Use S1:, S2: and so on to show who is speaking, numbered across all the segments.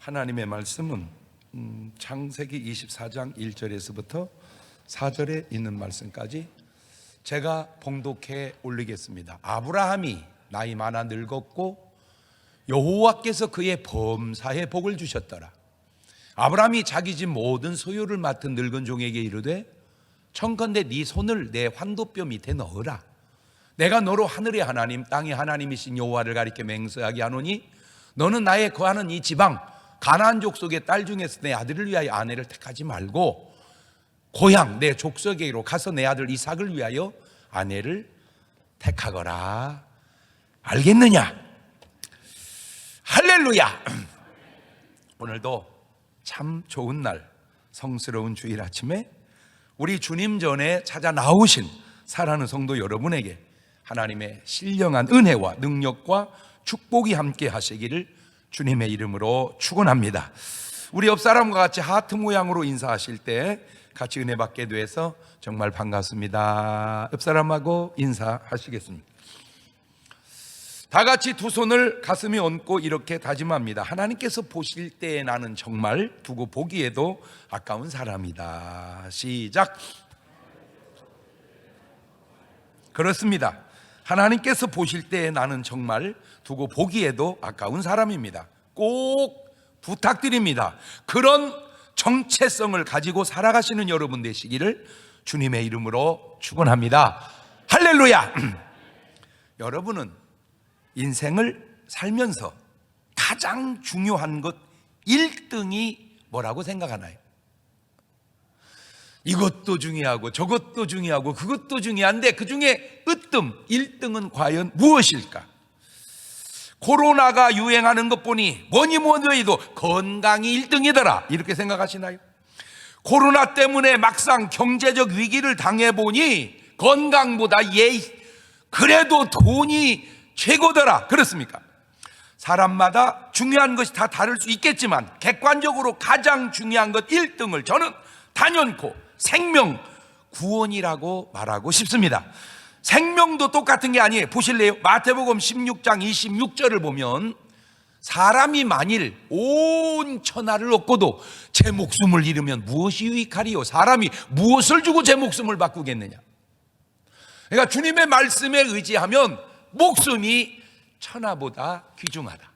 S1: 하나님의 말씀은 창세기 24장 1절에서부터 4절에 있는 말씀까지 제가 봉독해 올리겠습니다. 아브라함이 나이 많아 늙었고 여호와께서 그의 범사에 복을 주셨더라. 아브라함이 자기 집 모든 소유를 맡은 늙은 종에게 이르되 청컨대 네 손을 내 환도뼈 밑에 넣으라. 내가 너로 하늘의 하나님 땅의 하나님이신 여호와를 가리켜 맹세하게 하노니 너는 나의 거하는 이 지방 가나안 족속의 딸 중에서 내 아들을 위하여 아내를 택하지 말고 고향 내 족속에게로 가서 내 아들 이삭을 위하여 아내를 택하거라. 알겠느냐? 할렐루야. 오늘도 참 좋은 날, 성스러운 주일 아침에 우리 주님 전에 찾아 나오신 사랑하는 성도 여러분에게 하나님의 신령한 은혜와 능력과 축복이 함께 하시기를 주님의 이름으로 축원합니다. 우리 옆 사람과 같이 하트 모양으로 인사하실 때 같이 은혜 받게 돼서 정말 반갑습니다. 옆 사람하고 인사하시겠습니다. 다 같이 두 손을 가슴에 얹고 이렇게 다짐합니다. 하나님께서 보실 때 나는 정말 두고 보기에도 아까운 사람이다. 시작. 그렇습니다. 하나님께서 보실 때 나는 정말 두고 보기에도 아까운 사람입니다. 꼭 부탁드립니다. 그런 정체성을 가지고 살아가시는 여러분 되시기를 주님의 이름으로 축원합니다. 할렐루야. 여러분은 인생을 살면서 가장 중요한 것 1등이 뭐라고 생각하나요? 이것도 중요하고 저것도 중요하고 그것도 중요한데 그 중에 으뜸 1등은 과연 무엇일까? 코로나가 유행하는 것 보니 뭐니 해도 건강이 1등이더라 이렇게 생각하시나요? 코로나 때문에 막상 경제적 위기를 당해보니 건강보다 그래도 돈이 최고더라 그렇습니까? 사람마다 중요한 것이 다 다를 수 있겠지만 객관적으로 가장 중요한 것 1등을 저는 단연코 생명 구원이라고 말하고 싶습니다. 생명도 똑같은 게 아니에요. 보실래요? 마태복음 16장 26절을 보면 사람이 만일 온 천하를 얻고도 제 목숨을 잃으면 무엇이 유익하리요? 사람이 무엇을 주고 제 목숨을 바꾸겠느냐? 그러니까 주님의 말씀에 의지하면 목숨이 천하보다 귀중하다.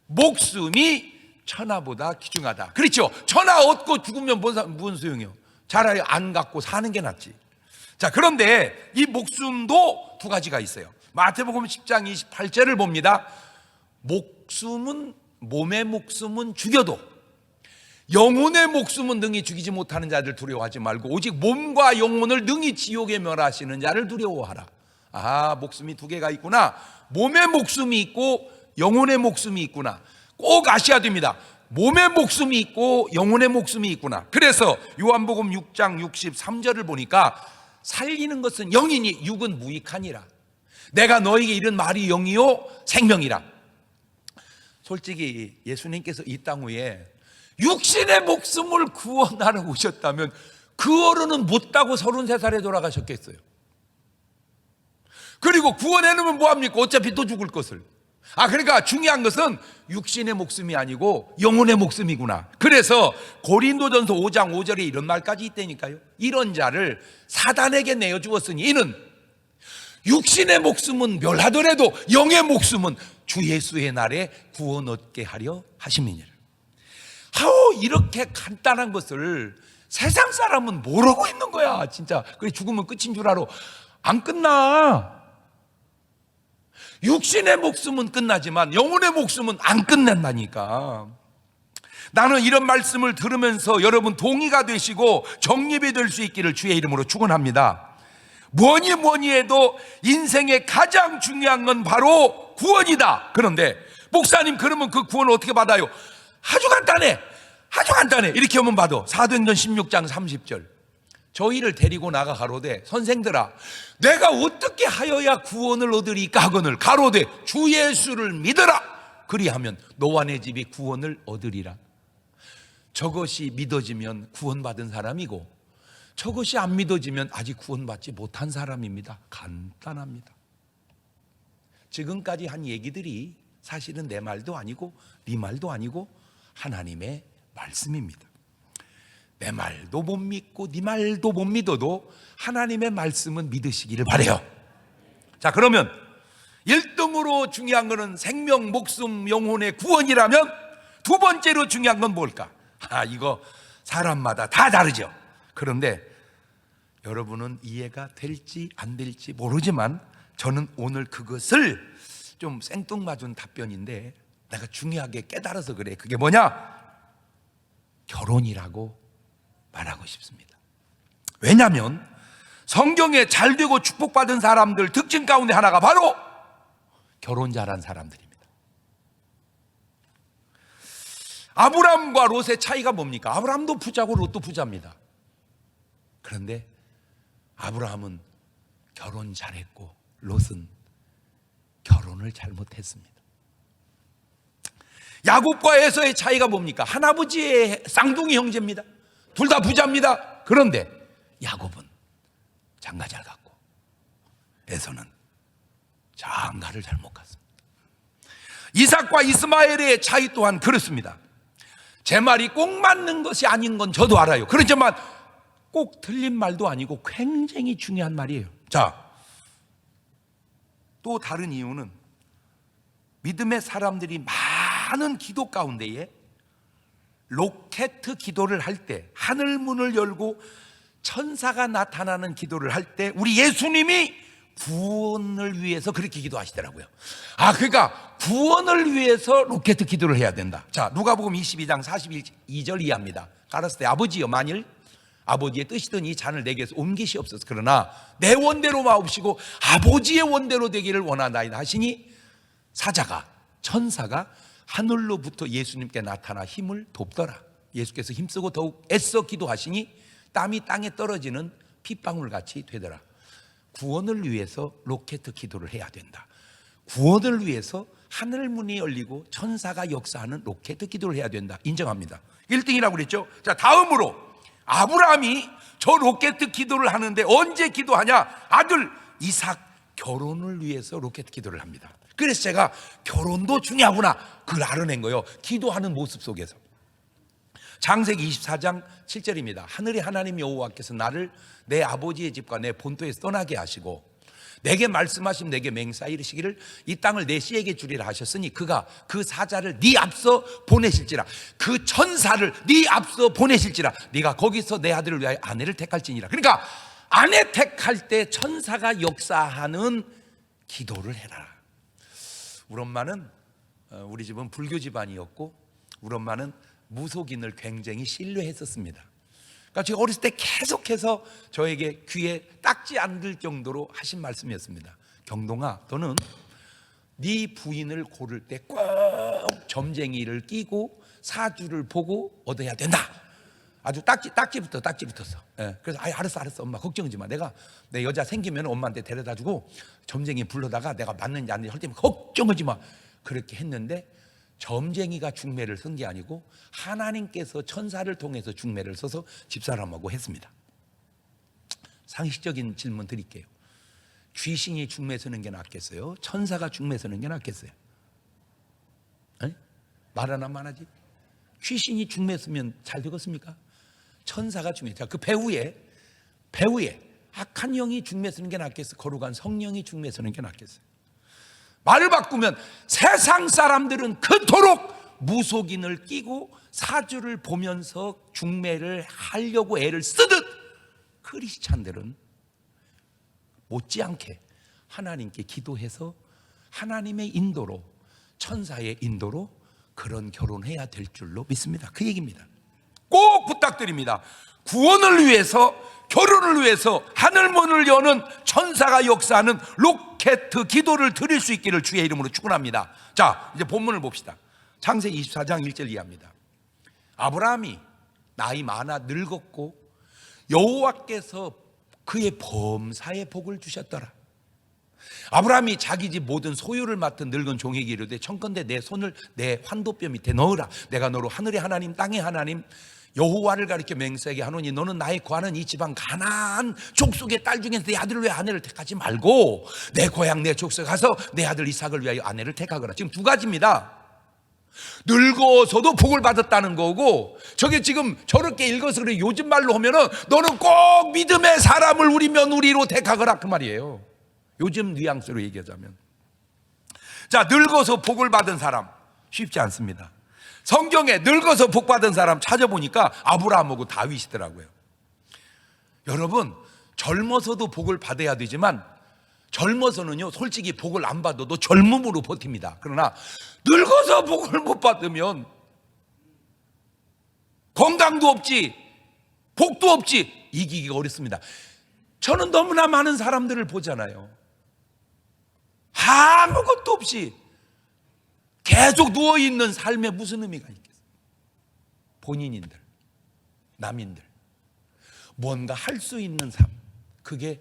S1: 목숨이 천하보다 귀중하다. 그렇죠? 천하 얻고 죽으면 무슨 소용이요? 차라리 안 갖고 사는 게 낫지. 자, 그런데 이 목숨도 두 가지가 있어요. 마태복음 10장 28절을 봅니다. 몸의 목숨은 죽여도 영혼의 목숨은 능히 죽이지 못하는 자들 두려워하지 말고 오직 몸과 영혼을 능히 지옥에 멸하시는 자를 두려워하라. 아, 목숨이 두 개가 있구나. 몸의 목숨이 있고 영혼의 목숨이 있구나. 꼭 아셔야 됩니다. 몸의 목숨이 있고 영혼의 목숨이 있구나. 그래서 요한복음 6장 63절을 보니까 살리는 것은 영이니 육은 무익하니라. 내가 너에게 이른 말이 영이요 생명이라. 솔직히 예수님께서 이 땅 위에 육신의 목숨을 구원하러 오셨다면 그 어른은 못다고 33살에 돌아가셨겠어요. 그리고 구원해놓으면 뭐합니까? 어차피 또 죽을 것을. 그러니까 중요한 것은 육신의 목숨이 아니고 영혼의 목숨이구나. 그래서 고린도전서 5장 5절에 이런 말까지 있다니까요. 이런 자를 사단에게 내어주었으니 이는 육신의 목숨은 멸하더라도 영의 목숨은 주 예수의 날에 구원 얻게 하려 하심이니라. 이렇게 간단한 것을 세상 사람은 모르고 있는 거야. 진짜 그래 죽으면 끝인 줄 알아. 안 끝나. 육신의 목숨은 끝나지만 영혼의 목숨은 안 끝난다니까. 나는 이런 말씀을 들으면서 여러분 동의가 되시고 정립이 될 수 있기를 주의 이름으로 축원합니다. 뭐니 해도 인생의 가장 중요한 건 바로 구원이다. 그런데 목사님 그러면 그 구원을 어떻게 받아요? 아주 간단해. 이렇게 하면 받아. 사도행전 16장 30절. 저희를 데리고 나가 가로되 선생들아 내가 어떻게 하여야 구원을 얻으리까 하거늘 가로되 주 예수를 믿어라. 그리하면 너와 내 집이 구원을 얻으리라. 저것이 믿어지면 구원받은 사람이고 저것이 안 믿어지면 아직 구원받지 못한 사람입니다. 간단합니다. 지금까지 한 얘기들이 사실은 내 말도 아니고 네 말도 아니고 하나님의 말씀입니다. 내 말도 못 믿고 네 말도 못 믿어도 하나님의 말씀은 믿으시기를 바라요. 자, 그러면 1등으로 중요한 것은 생명, 목숨, 영혼의 구원이라면 두 번째로 중요한 건 뭘까? 이거 사람마다 다 다르죠. 그런데 여러분은 이해가 될지 안 될지 모르지만 저는 오늘 그것을 좀 생뚱맞은 답변인데 내가 중요하게 깨달아서 그래. 그게 뭐냐? 결혼이라고 말하고 싶습니다. 왜냐하면 성경에 잘되고 축복받은 사람들 특징 가운데 하나가 바로 결혼 잘한 사람들입니다. 아브람과 롯의 차이가 뭡니까? 아브람도 부자고 롯도 부자입니다. 그런데 아브라함은 결혼 잘했고 롯은 결혼을 잘못했습니다. 야곱과 에서의 차이가 뭡니까? 할아버지의 쌍둥이 형제입니다. 둘 다 부자입니다. 그런데 야곱은 장가 잘 갔고 에서는 장가를 잘못 갔습니다. 이삭과 이스마엘의 차이 또한 그렇습니다. 제 말이 꼭 맞는 것이 아닌 건 저도 알아요. 그렇지만 꼭 틀린 말도 아니고 굉장히 중요한 말이에요. 자, 또 다른 이유는 믿음의 사람들이 많은 기도 가운데에 로켓 기도를 할 때, 하늘 문을 열고 천사가 나타나는 기도를 할 때 우리 예수님이 구원을 위해서 그렇게 기도하시더라고요. 그러니까 구원을 위해서 로켓 기도를 해야 된다. 자, 누가복음 22장 42절 이하입니다. 가라사대 아버지여, 만일 아버지의 뜻이든 이 잔을 내게서 옮기시옵소서. 그러나 내 원대로 마옵시고 아버지의 원대로 되기를 원하나이다 하시니 사자가, 천사가 하늘로부터 예수님께 나타나 힘을 돕더라. 예수께서 힘쓰고 더욱 애써 기도하시니 땀이 땅에 떨어지는 핏방울같이 되더라. 구원을 위해서 로켓 기도를 해야 된다. 구원을 위해서 하늘 문이 열리고 천사가 역사하는 로켓 기도를 해야 된다. 인정합니다. 1등이라고 그랬죠. 자, 다음으로 아브라함이 저 로켓 기도를 하는데 언제 기도하냐? 아들 이삭 결혼을 위해서 로켓 기도를 합니다. 그래서 제가 결혼도 중요하구나 그걸 알아낸 거예요. 기도하는 모습 속에서. 창세기 24장 7절입니다. 하늘의 하나님 여호와께서 나를 내 아버지의 집과 내 본토에서 떠나게 하시고 내게 말씀하신 내게 맹세하여 이르시기를 이 땅을 내 씨에게 주리라 하셨으니 그가 그 사자를 네 앞서 보내실지라, 그 천사를 네 앞서 보내실지라, 네가 거기서 내 아들을 위하여 아내를 택할지니라. 그러니까 아내 택할 때 천사가 역사하는 기도를 해라. 우리 엄마는, 우리 집은 불교 집안이었고 우리 엄마는 무속인을 굉장히 신뢰했었습니다. 그러니까 제가 어렸을 때 계속해서 저에게 귀에 딱지 안 들 정도로 하신 말씀이었습니다. 경동아, 너는 네 부인을 고를 때 꼭 점쟁이를 끼고 사주를 보고 얻어야 된다. 아주 딱지 붙었어. 그래서 알았어 엄마 걱정하지 마. 내가 내 여자 생기면 엄마한테 데려다주고 점쟁이 불러다가 내가 맞는지 안 되는지 할 때면 걱정하지 마. 그렇게 했는데 점쟁이가 중매를 쓴 게 아니고 하나님께서 천사를 통해서 중매를 써서 집사람하고 했습니다. 상식적인 질문 드릴게요. 귀신이 중매 서는 게 낫겠어요? 천사가 중매 서는 게 낫겠어요? 말 하나 많아지? 귀신이 중매 쓰면 잘 되겠습니까? 천사가 중매. 자, 그 배후에 악한 영이 중매 서는 게 낫겠어요? 거룩한 성령이 중매 서는 게 낫겠어요? 말을 바꾸면 세상 사람들은 그토록 무속인을 끼고 사주를 보면서 중매를 하려고 애를 쓰듯 크리스찬들은 못지않게 하나님께 기도해서 하나님의 인도로, 천사의 인도로 그런 결혼해야 될 줄로 믿습니다. 그 얘기입니다. 꼭 부탁드립니다. 구원을 위해서, 결혼을 위해서 하늘문을 여는 천사가 역사하는 로켓 기도를 드릴 수 있기를 주의 이름으로 축원합니다. 자, 이제 본문을 봅시다. 창세기 24장 1절 이하입니다. 아브라함이 나이 많아 늙었고 여호와께서 그의 범사에 복을 주셨더라. 아브라함이 자기 집 모든 소유를 맡은 늙은 종에게 이르되 청컨대 내 손을 내 환도뼈 밑에 넣으라. 내가 너로 하늘의 하나님 땅의 하나님 여호와를 가리켜 맹세하게 하노니 너는 나의 거하는 이 지방 가나안 족속의 딸 중에서 내 아들을 위하여 아내를 택하지 말고 내 고향 내 족속에 가서 내 아들 이삭을 위하여 아내를 택하거라. 지금 두 가지입니다. 늙어서도 복을 받았다는 거고, 저게 지금 저렇게 읽어서 그래. 요즘 말로 하면은 너는 꼭 믿음의 사람을 우리 며느리로 택하거라 그 말이에요. 요즘 뉘앙스로 얘기하자면. 자, 늙어서 복을 받은 사람 쉽지 않습니다. 성경에 늙어서 복 받은 사람 찾아보니까 아브라함하고 다윗이더라고요. 여러분, 젊어서도 복을 받아야 되지만 젊어서는요 솔직히 복을 안 받아도 젊음으로 버팁니다. 그러나 늙어서 복을 못 받으면 건강도 없지 복도 없지 이기기가 어렵습니다. 저는 너무나 많은 사람들을 보잖아요. 아무것도 없이 계속 누워있는 삶에 무슨 의미가 있겠어요? 본인인들, 남인들 뭔가 할 수 있는 삶, 그게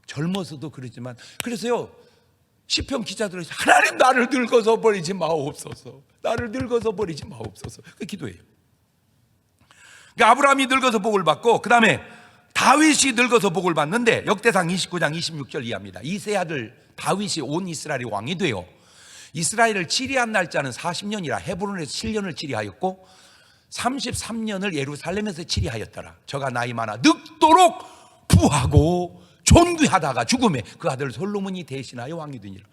S1: 젊어서도 그러지만, 그래서요 시편 기자들은 하나님 나를 늙어서 버리지 마옵소서, 나를 늙어서 버리지 마옵소서, 그 기도예요. 그러니까 아브라함이 늙어서 복을 받고, 그 다음에 다윗이 늙어서 복을 받는데 역대상 29장 26절 이하입니다. 이 세 아들 다윗이 온 이스라엘의 왕이 되어 이스라엘을 치리한 날짜는 40년이라 헤브론에서 7년을 치리하였고 33년을 예루살렘에서 치리하였더라. 저가 나이 많아 늙도록 부하고 존귀하다가 죽음에 그 아들 솔로몬이 대신하여 왕이 되니라.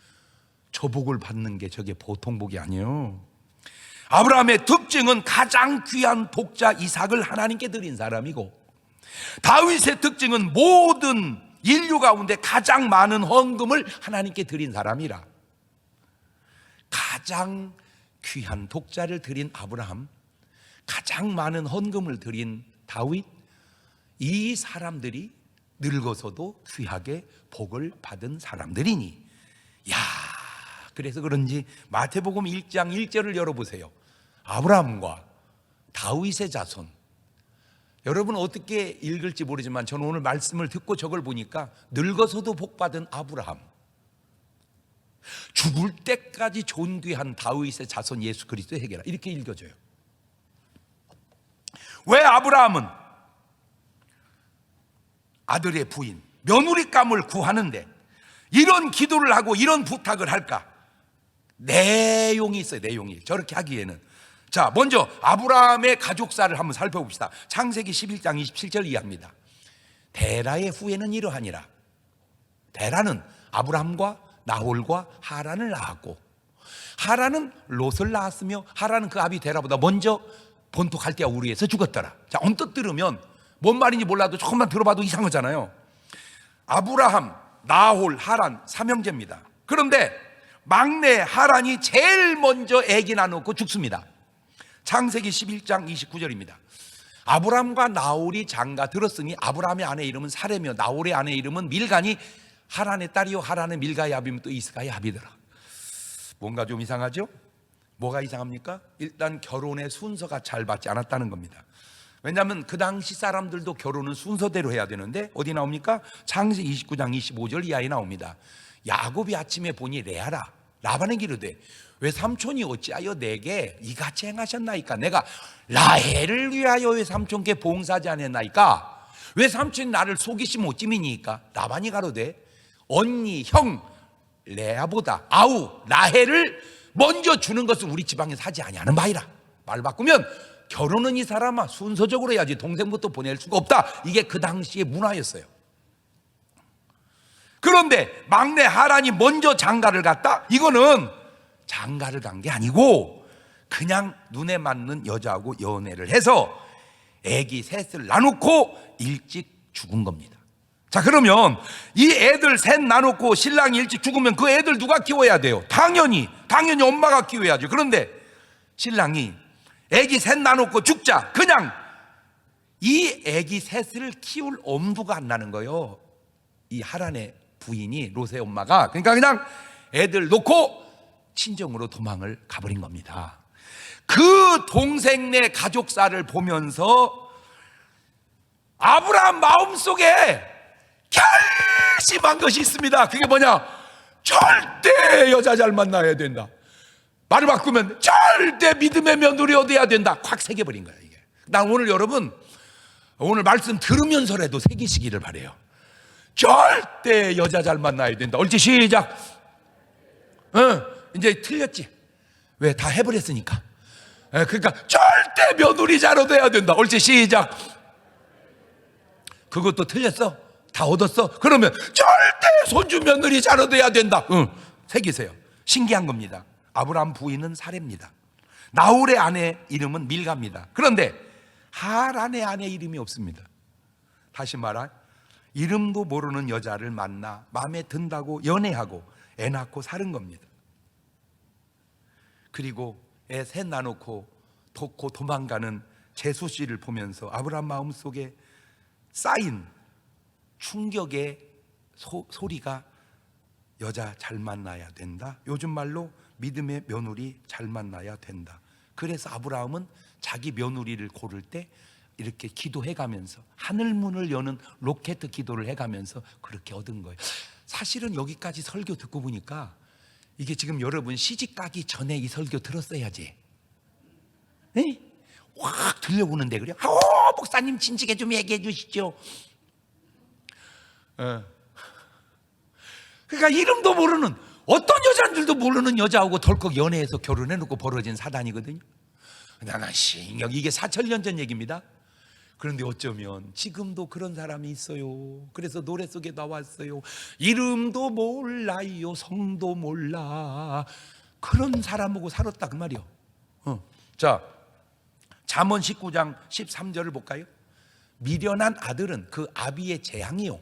S1: 저 복을 받는 게 저게 보통 복이 아니에요. 아브라함의 특징은 가장 귀한 독자 이삭을 하나님께 드린 사람이고, 다윗의 특징은 모든 인류 가운데 가장 많은 헌금을 하나님께 드린 사람이라. 가장 귀한 독자를 드린 아브라함, 가장 많은 헌금을 드린 다윗, 이 사람들이 늙어서도 귀하게 복을 받은 사람들이니, 야, 그래서 그런지 마태복음 1장 1절을 열어보세요. 아브라함과 다윗의 자손. 여러분 어떻게 읽을지 모르지만 저는 오늘 말씀을 듣고 저걸 보니까 늙어서도 복받은 아브라함, 죽을 때까지 존귀한 다윗의 자손 예수 그리스도의 해계라, 이렇게 읽어져요. 왜 아브라함은 아들의 부인 며느리감을 구하는데 이런 기도를 하고 이런 부탁을 할까? 내용이 있어요. 내용이 저렇게 하기에는. 자, 먼저 아브라함의 가족사를 한번 살펴봅시다. 창세기 11장 27절 이하입니다. 데라의 후예는 이러하니라. 데라는 아브라함과 나홀과 하란을 낳았고, 하란은 롯을 낳았으며 하란은 그 아비 데라보다 먼저 본토 갈대아 우르에서 죽었더라. 자, 언뜻 들으면 뭔 말인지 몰라도 조금만 들어봐도 이상하잖아요. 아브라함, 나홀, 하란 삼형제입니다. 그런데 막내 하란이 제일 먼저 아기 낳아놓고 죽습니다. 창세기 11장 29절입니다. 아브라함과 나홀이 장가 들었으니 아브라함의 아내 이름은 사레며 나홀의 아내 이름은 밀가니 하란의 딸이요 하란의 밀가의 아비면 또 이스가의 아비더라. 뭔가 좀 이상하죠? 뭐가 이상합니까? 일단 결혼의 순서가 잘 받지 않았다는 겁니다. 왜냐하면 그 당시 사람들도 결혼은 순서대로 해야 되는데 어디 나옵니까? 창세기 29장 25절 이하에 나옵니다. 야곱이 아침에 보니 레아라 라반에게 이르되 왜 삼촌이 어찌하여 내게 이같이 행하셨나이까? 내가 라헬을 위하여 왜 삼촌께 봉사하지 않았나이까? 왜 삼촌이 나를 속이시면 어찌미니까? 라반이 가로되 언니 형 레아보다 아우 라헬을 먼저 주는 것을 우리 지방에서 하지 아니하는 바이라. 말 바꾸면 결혼은 이 사람아 순서적으로 해야지 동생부터 보낼 수가 없다. 이게 그 당시의 문화였어요. 그런데 막내 하란이 먼저 장가를 갔다? 이거는 장가를 간 게 아니고 그냥 눈에 맞는 여자하고 연애를 해서 애기 셋을 나놓고 일찍 죽은 겁니다. 자, 그러면 이 애들 셋 나놓고 신랑이 일찍 죽으면 그 애들 누가 키워야 돼요? 당연히 엄마가 키워야죠. 그런데 신랑이 애기 셋 나놓고 죽자, 그냥 이 애기 셋을 키울 엄두가 안 나는 거예요. 이 하란의 부인이 롯의 엄마가. 그러니까 그냥 애들 놓고 친정으로 도망을 가버린 겁니다. 그 동생네 가족사를 보면서 아브라함 마음속에 결심한 것이 있습니다. 그게 뭐냐? 절대 여자 잘 만나야 된다. 말을 바꾸면 절대 믿음의 며느리 얻어야 된다. 확 새겨버린 거야 이게. 난 오늘 여러분 오늘 말씀 들으면서라도 새기시기를 바래요. 절대 여자 잘 만나야 된다. 옳지, 시작. 이제 틀렸지. 왜? 다 해버렸으니까. 그러니까 절대 며느리 자로 돼야 된다. 옳지, 시작. 그것도 틀렸어? 다 얻었어? 그러면 절대 손주 며느리 자로 돼야 된다. 새기세요. 신기한 겁니다. 아브라함 부인은 사레입니다. 나홀의 아내 이름은 밀가입니다. 그런데 하란의 아내 이름이 없습니다. 다시 말하 이름도 모르는 여자를 만나 마음에 든다고 연애하고 애 낳고 사는 겁니다. 그리고 애 셋 낳아놓고 덮고 도망가는 제수 씨를 보면서 아브라함 마음속에 쌓인 충격의 소리가 여자 잘 만나야 된다. 요즘 말로 믿음의 며느리 잘 만나야 된다. 그래서 아브라함은 자기 며느리를 고를 때 이렇게 기도해가면서 하늘문을 여는 로켓 기도를 해가면서 그렇게 얻은 거예요. 사실은 여기까지 설교 듣고 보니까 이게 지금 여러분 시집 가기 전에 이 설교 들었어야지. 네? 확 들려오는데 그래요. 목사님 진지하게 좀 얘기해 주시죠. 그러니까 이름도 모르는 어떤 여자인들도 모르는 여자하고 덜컥 연애해서 결혼해놓고 벌어진 사단이거든요. 나는 이게 4,000년 전 얘기입니다. 그런데 어쩌면 지금도 그런 사람이 있어요. 그래서 노래 속에 나왔어요. 이름도 몰라요, 성도 몰라. 그런 사람하고 살았다 그 말이요. 자, 잠언 19장 13절을 볼까요? 미련한 아들은 그 아비의 재앙이요,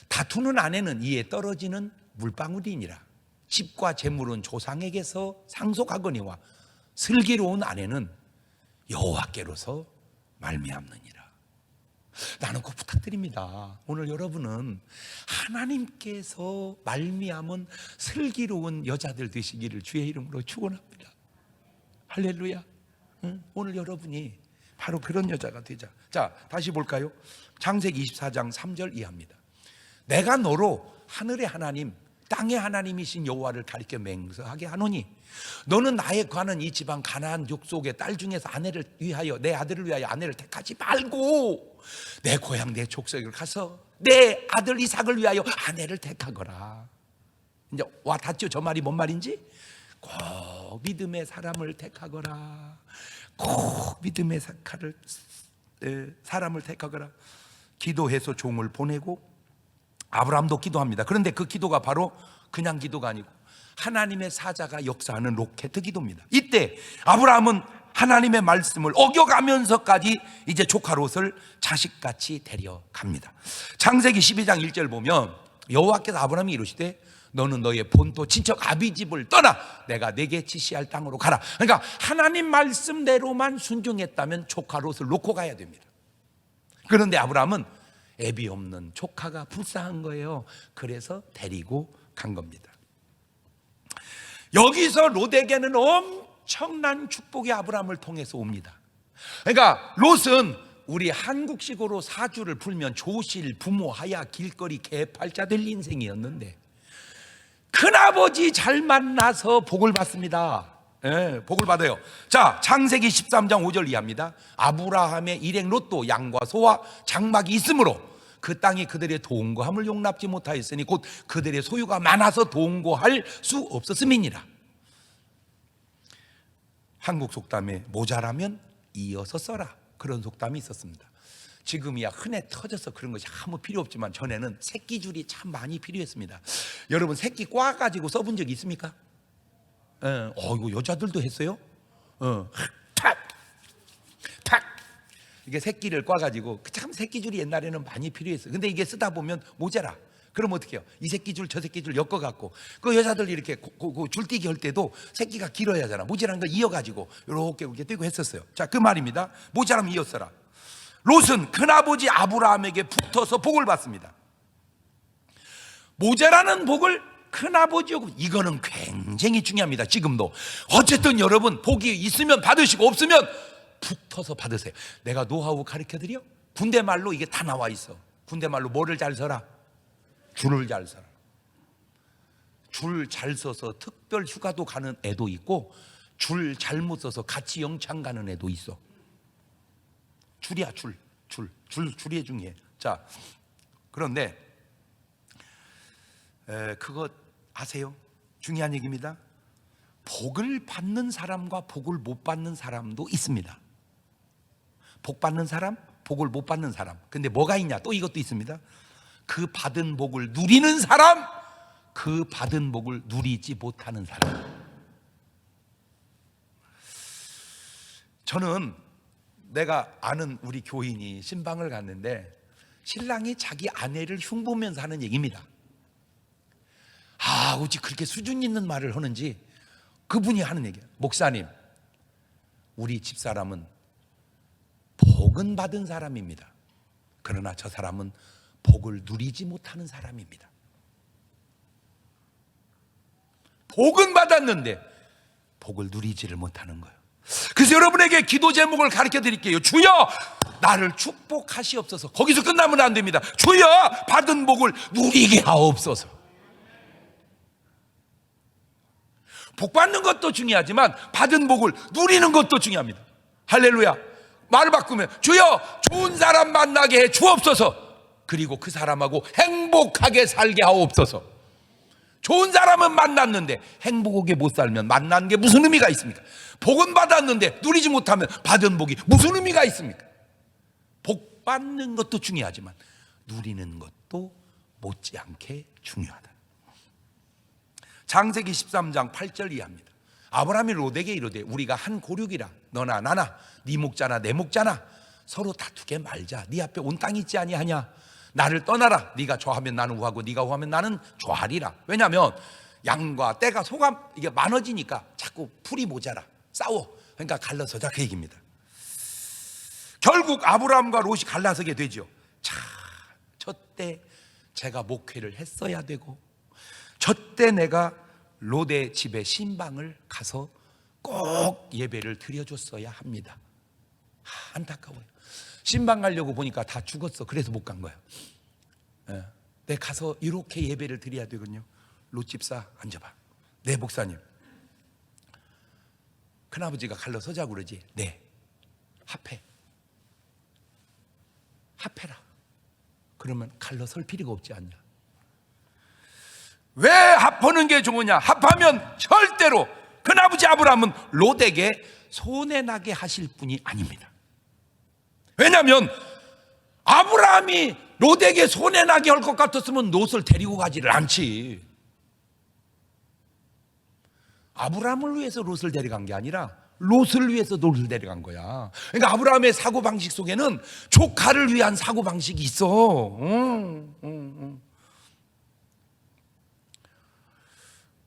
S1: 다투는 아내는 이에 떨어지는 물방울이니라. 집과 재물은 조상에게서 상속하거니와 슬기로운 아내는 여호와께로서 말미암느니라. 나는 꼭 부탁드립니다. 오늘 여러분은 하나님께서 말미암은 슬기로운 여자들 되시기를 주의 이름으로 축원합니다. 할렐루야. 오늘 여러분이 바로 그런 여자가 되자. 자, 다시 볼까요? 창세기 24장 3절 이하입니다. 내가 너로 하늘의 하나님 땅의 하나님이신 여호와를 가리켜 맹세하게 하노니 너는 나의 관은 이 지방 가나안 족속의 딸 중에서 아내를 위하여 내 아들을 위하여 아내를 택하지 말고 내 고향 내 족속을 가서 내 아들 이삭을 위하여 아내를 택하거라. 이제 와 닿죠? 저 말이 뭔 말인지? 꼭 믿음의 사람을 택하거라. 꼭 믿음의 사람을 택하거라. 기도해서 종을 보내고 아브라함도 기도합니다. 그런데 그 기도가 바로 그냥 기도가 아니고 하나님의 사자가 역사하는 로켓 기도입니다. 이때 아브라함은 하나님의 말씀을 어겨가면서까지 이제 조카 롯을 자식같이 데려갑니다. 창세기 12장 1절 보면 여호와께서 아브라함이 이르시되 너는 너의 본토 친척 아비 집을 떠나 내가 내게 지시할 땅으로 가라. 그러니까 하나님 말씀대로만 순종했다면 조카 롯을 놓고 가야 됩니다. 그런데 아브라함은 애비 없는 조카가 불쌍한 거예요. 그래서 데리고 간 겁니다. 여기서 롯에게는 엄청난 축복이 아브라함을 통해서 옵니다. 그러니까 롯은 우리 한국식으로 사주를 풀면 조실, 부모, 하야, 길거리, 개팔자 될 인생이었는데 큰아버지 잘 만나서 복을 받습니다. 복을 받아요. 자, 창세기 13장 5절 이하입니다. 아브라함의 일행 롯도 양과 소와 장막이 있으므로 그 땅이 그들의 동거함을 용납지 못하였으니 곧 그들의 소유가 많아서 동거할 수 없었음이니라. 한국 속담에 모자라면 이어서 써라, 그런 속담이 있었습니다. 지금이야 흔해 터져서 그런 것이 아무 필요 없지만 전에는 새끼줄이 참 많이 필요했습니다. 여러분 새끼 꽈 가지고 써본 적 있습니까? 이거 여자들도 했어요. 탁 이게 새끼를 꽈가지고 참 새끼줄이 옛날에는 많이 필요했어요. 근데 이게 쓰다 보면 모자라. 그럼 어떻게 해요? 이 새끼줄 저 새끼줄 엮어갖고 그 여자들 이렇게 줄뛰기 할 때도 새끼가 길어야 하잖아. 모자란 거 이어가지고 이렇게 뛰고 했었어요. 자, 그 말입니다. 모자라면 이었어라. 롯은 큰아버지 아브라함에게 붙어서 복을 받습니다. 모자라는 복을 큰아버지하고, 이거는 굉장히 중요합니다. 지금도 어쨌든 여러분 복이 있으면 받으시고 없으면 붙어서 받으세요. 내가 노하우 가르쳐드려? 군대 말로 이게 다 나와 있어. 군대 말로 뭐를 잘 서라? 줄을 잘 서라. 줄 잘 서서 특별 휴가도 가는 애도 있고 줄 잘못 서서 같이 영창 가는 애도 있어. 줄이야, 줄이 중요해. 자, 그런데 그거 아세요? 중요한 얘기입니다. 복을 받는 사람과 복을 못 받는 사람도 있습니다. 복 받는 사람, 복을 못 받는 사람. 근데 뭐가 있냐? 또 이것도 있습니다. 그 받은 복을 누리는 사람, 그 받은 복을 누리지 못하는 사람. 저는 내가 아는 우리 교인이 신방을 갔는데 신랑이 자기 아내를 흉보면서 하는 얘기입니다. 어찌 그렇게 수준 있는 말을 하는지. 그분이 하는 얘기예요. 목사님, 우리 집사람은 복은 받은 사람입니다. 그러나 저 사람은 복을 누리지 못하는 사람입니다. 복은 받았는데 복을 누리지를 못하는 거예요. 그래서 여러분에게 기도 제목을 가르쳐 드릴게요. 주여 나를 축복하시옵소서. 거기서 끝나면 안 됩니다. 주여 받은 복을 누리게 하옵소서. 복 받는 것도 중요하지만 받은 복을 누리는 것도 중요합니다. 할렐루야. 말을 바꾸면 주여 좋은 사람 만나게 해 주옵소서. 그리고 그 사람하고 행복하게 살게 하옵소서. 좋은 사람은 만났는데 행복하게 못 살면 만난 게 무슨 의미가 있습니까? 복은 받았는데 누리지 못하면 받은 복이 무슨 의미가 있습니까? 복 받는 것도 중요하지만 누리는 것도 못지않게 중요하다. 창세기 13장 8절 이하입니다. 아브라함이 롯에게 이르되 우리가 한 고륙이라 너나 나나 네 목자나 내 목자나 서로 다투게 말자. 네 앞에 온 땅이 있지 아니하냐. 나를 떠나라. 네가 좋아하면 나는 우하고 네가 우하면 나는 좋아하리라. 왜냐하면 양과 떼가 소가 이게 많아지니까 자꾸 풀이 모자라 싸워. 그러니까 갈라서자 그 얘기입니다. 결국 아브라함과 롯이 갈라서게 되죠. 자, 저때 제가 목회를 했어야 되고 저때 내가 롯의 집에 신방을 가서 꼭 예배를 드려줬어야 합니다. 안타까워요. 신방 가려고 보니까 다 죽었어. 그래서 못 간 거야. 내가 가서 이렇게 예배를 드려야 되거든요. 롯 집사 앉아봐. 네 목사님, 큰아버지가 갈러 서자고 그러지. 네, 합해라. 그러면 갈러 설 필요가 없지 않냐. 왜 합하는 게 좋으냐? 합하면 절대로 큰아버지 아브라함은 롯에게 손해나게 하실 분이 아닙니다. 왜냐하면 아브라함이 롯에게 손해나게 할 것 같았으면 롯을 데리고 가지를 않지. 아브라함을 위해서 롯을 데려간 게 아니라 롯을 위해서 롯을 데려간 거야. 그러니까 아브라함의 사고방식 속에는 조카를 위한 사고방식이 있어.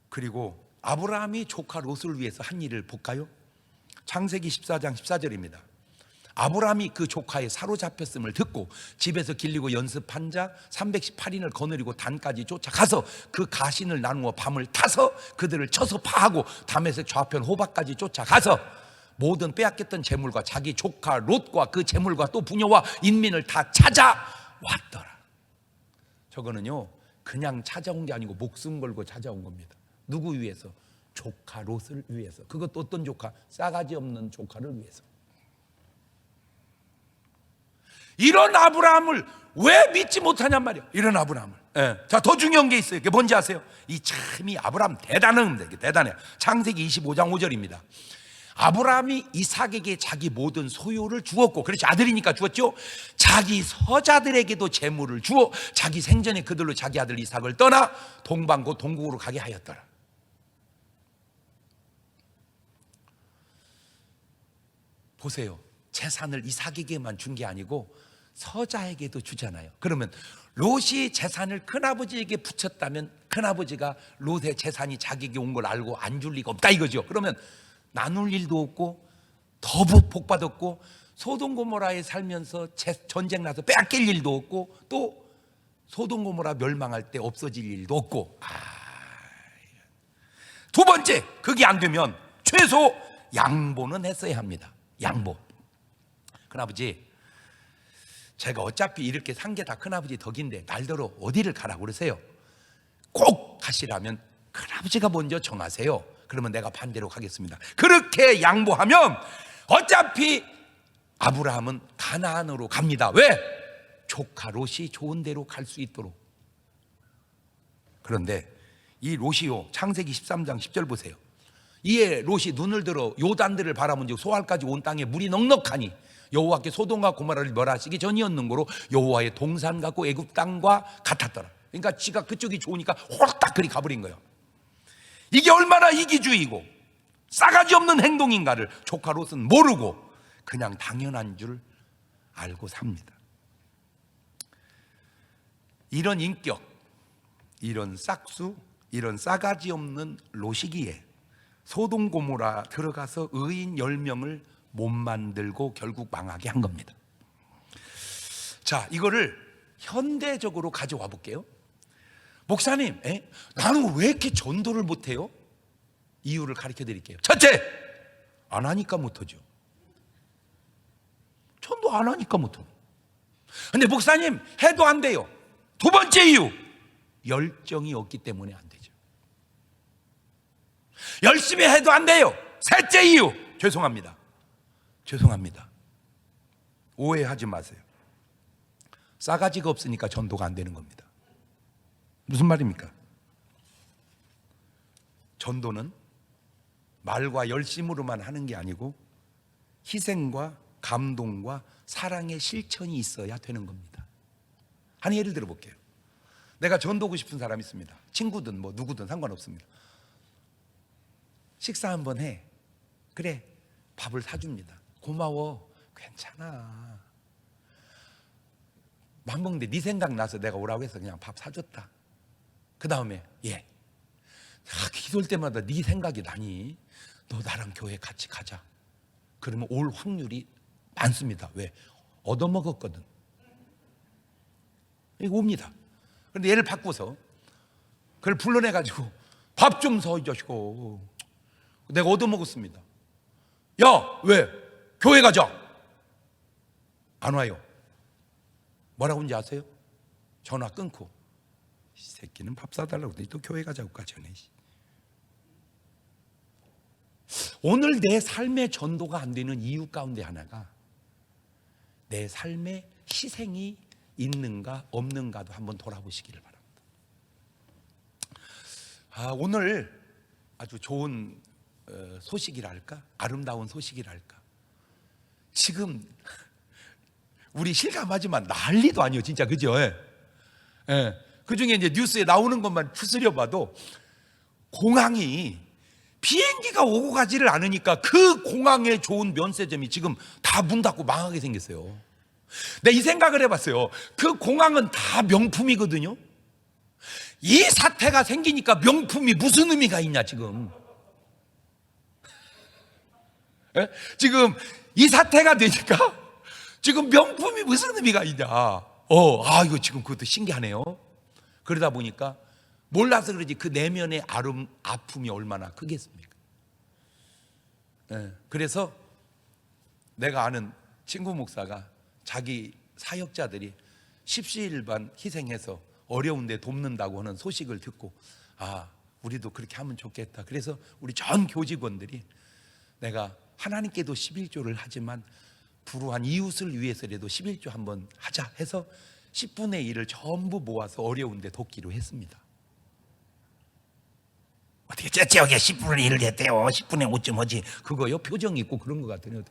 S1: 그리고 아브라함이 조카 롯을 위해서 한 일을 볼까요? 창세기 14장 14절입니다. 아브라함이 그 조카의 사로잡혔음을 듣고 집에서 길리고 연습한 자 318인을 거느리고 단까지 쫓아가서 그 가신을 나누어 밤을 타서 그들을 쳐서 파하고 다메섹 좌편 호박까지 쫓아가서 모든 빼앗겼던 재물과 자기 조카 롯과 그 재물과 또 부녀와 인민을 다 찾아왔더라. 저거는요 그냥 찾아온 게 아니고 목숨 걸고 찾아온 겁니다. 누구 위해서? 조카 롯을 위해서. 그것도 어떤 조카? 싸가지 없는 조카를 위해서. 이런 아브라함을 왜 믿지 못하냔 말이야. 이런 아브라함을. 자, 더 중요한 게 있어요. 그게 뭔지 아세요? 이 아브라함 대단해. 창세기 25장 5절입니다. 아브라함이 이삭에게 자기 모든 소유를 주었고, 그렇지 아들이니까 주었죠. 자기 서자들에게도 재물을 주어 자기 생전에 그들로 자기 아들 이삭을 떠나 동방 곧 동국으로 가게 하였더라. 보세요. 재산을 이삭에게만 준 게 아니고 서자에게도 주잖아요. 그러면 롯이 재산을 큰아버지에게 붙였다면 큰아버지가 롯의 재산이 자기에게 온 걸 알고 안 줄 리가 없다 이거죠. 그러면 나눌 일도 없고 더 복받았고 소돔 고모라에 살면서 전쟁 나서 빼앗길 일도 없고 또 소돔 고모라 멸망할 때 없어질 일도 없고. 두 번째, 그게 안 되면 최소 양보는 했어야 합니다. 양보. 큰아버지, 제가 어차피 이렇게 산 게 다 큰아버지 덕인데 날더러 어디를 가라고 그러세요? 꼭 가시라면 큰아버지가 먼저 정하세요. 그러면 내가 반대로 가겠습니다. 그렇게 양보하면 어차피 아브라함은 가나안으로 갑니다. 왜? 조카 롯이 좋은 데로 갈 수 있도록. 그런데 이 롯이요, 창세기 13장 10절 보세요. 이에 롯이 눈을 들어 요단들을 바라본즉 소알까지 온 땅에 물이 넉넉하니 여호와께 소돔과 고모라를 멸하시기 전이었는고로 여호와의 동산 같고 애굽 땅과 같았더라. 그러니까 지가 그쪽이 좋으니까 홀딱 그리 가버린 거예요. 이게 얼마나 이기주의고 싸가지 없는 행동인가를 조카 롯은 모르고 그냥 당연한 줄 알고 삽니다. 이런 인격, 이런 싹수, 이런 싸가지 없는 롯이기에 소돔 고모라 들어가서 의인 10명을 못 만들고 결국 망하게 한 겁니다. 자, 이거를 현대적으로 가져와 볼게요. 목사님, 나는 왜 이렇게 전도를 못해요? 이유를 가르쳐 드릴게요. 첫째, 안 하니까 못하죠. 전도 안 하니까 못하고. 근데 목사님, 해도 안 돼요. 두 번째 이유, 열정이 없기 때문에 안 되죠. 열심히 해도 안 돼요. 셋째 이유, 죄송합니다. 오해하지 마세요. 싸가지가 없으니까 전도가 안 되는 겁니다. 무슨 말입니까? 전도는 말과 열심으로만 하는 게 아니고 희생과 감동과 사랑의 실천이 있어야 되는 겁니다. 한 예를 들어 볼게요. 내가 전도하고 싶은 사람이 있습니다. 친구든 뭐 누구든 상관없습니다. 식사 한번 해. 그래, 밥을 사줍니다. 고마워. 괜찮아. 밥 먹는데 네 생각나서 내가 오라고 해서 그냥 밥 사줬다. 그 다음에 기도할 때마다 네 생각이 나니 너 나랑 교회 같이 가자. 그러면 올 확률이 많습니다. 왜? 얻어먹었거든. 이거 옵니다. 그런데 얘를 바꿔서 그걸 불러내가지고 밥 좀 사 이 자식아. 내가 얻어먹었습니다. 야, 왜? 교회 가자. 안 와요. 뭐라고 하는지 아세요? 전화 끊고 이 새끼는 밥 사달라고 그러더니 또 교회 가자고까지 하네. 오늘 내 삶의 전도가 안 되는 이유 가운데 하나가 내 삶에 희생이 있는가 없는가도 한번 돌아보시기를 바랍니다. 오늘 아주 좋은 소식이랄까? 아름다운 소식이랄까? 지금 우리 실감하지만 난리도 아니에요, 진짜. 그죠? 그 중에 이제 뉴스에 나오는 것만 추스려 봐도 공항이 비행기가 오고 가지를 않으니까 그 공항에 좋은 면세점이 지금 다 문 닫고 망하게 생겼어요. 내가 이 생각을 해봤어요. 그 공항은 다 명품이거든요. 이 사태가 생기니까 명품이 무슨 의미가 있냐, 지금. 지금 이 사태가 되니까 지금 명품이 무슨 의미가 있냐. 이거 지금 그것도 신기하네요. 그러다 보니까 몰라서 그러지 그 내면의 아픔이 얼마나 크겠습니까? 그래서 내가 아는 친구 목사가 자기 사역자들이 십시일반 희생해서 어려운데 돕는다고 하는 소식을 듣고 우리도 그렇게 하면 좋겠다. 그래서 우리 전 교직원들이 내가 하나님께도 11조를 하지만 불우한 이웃을 위해서라도 11조 한번 하자 해서 10분의 1을 전부 모아서 어려운데 돕기로 했습니다. 어떻게 째째하게 10분의 1을 했대요. 10분의 5쯤 하지. 그거요? 표정이 있고 그런 것 같아요.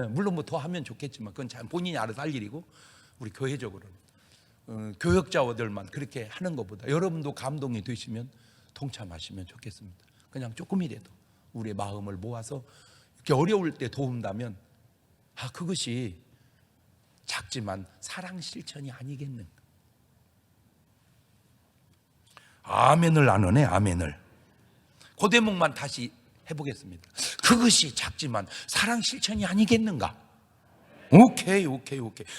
S1: 물론 뭐 더 하면 좋겠지만 그건 참 본인이 알아서 할 일이고 우리 교회적으로는 교역자들만 그렇게 하는 것보다 여러분도 감동이 되시면 동참하시면 좋겠습니다. 그냥 조금이라도 우리의 마음을 모아서 이렇게 어려울 때 도운다면 그것이 작지만 사랑 실천이 아니겠는가. 아멘을 안 하네. 아멘을. 그 대목만 다시 해보겠습니다. 그것이 작지만 사랑 실천이 아니겠는가. 오케이.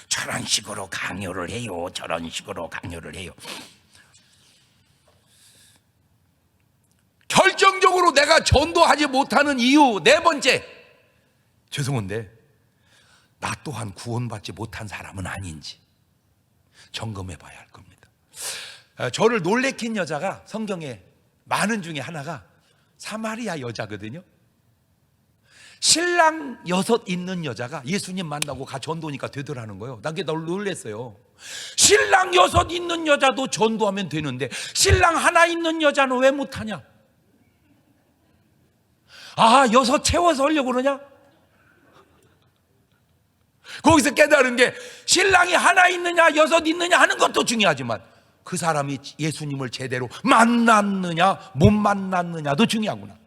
S1: 저런 식으로 강요를 해요. 결정적으로 내가 전도하지 못하는 이유 네 번째, 죄송한데 나 또한 구원받지 못한 사람은 아닌지 점검해 봐야 할 겁니다. 저를 놀래킨 여자가 성경에 많은 중에 하나가 사마리아 여자거든요. 신랑 6 있는 여자가 예수님 만나고 전도니까 되더라는 거예요. 난 그게 놀랬어요. 신랑 6 있는 여자도 전도하면 되는데 신랑 1 있는 여자는 왜 못하냐? 아, 여섯 채워서 하려고 그러냐? 거기서 깨달은 게 신랑이 하나 있느냐 여섯 있느냐 하는 것도 중요하지만 그 사람이 예수님을 제대로 만났느냐 못 만났느냐도 중요하구나.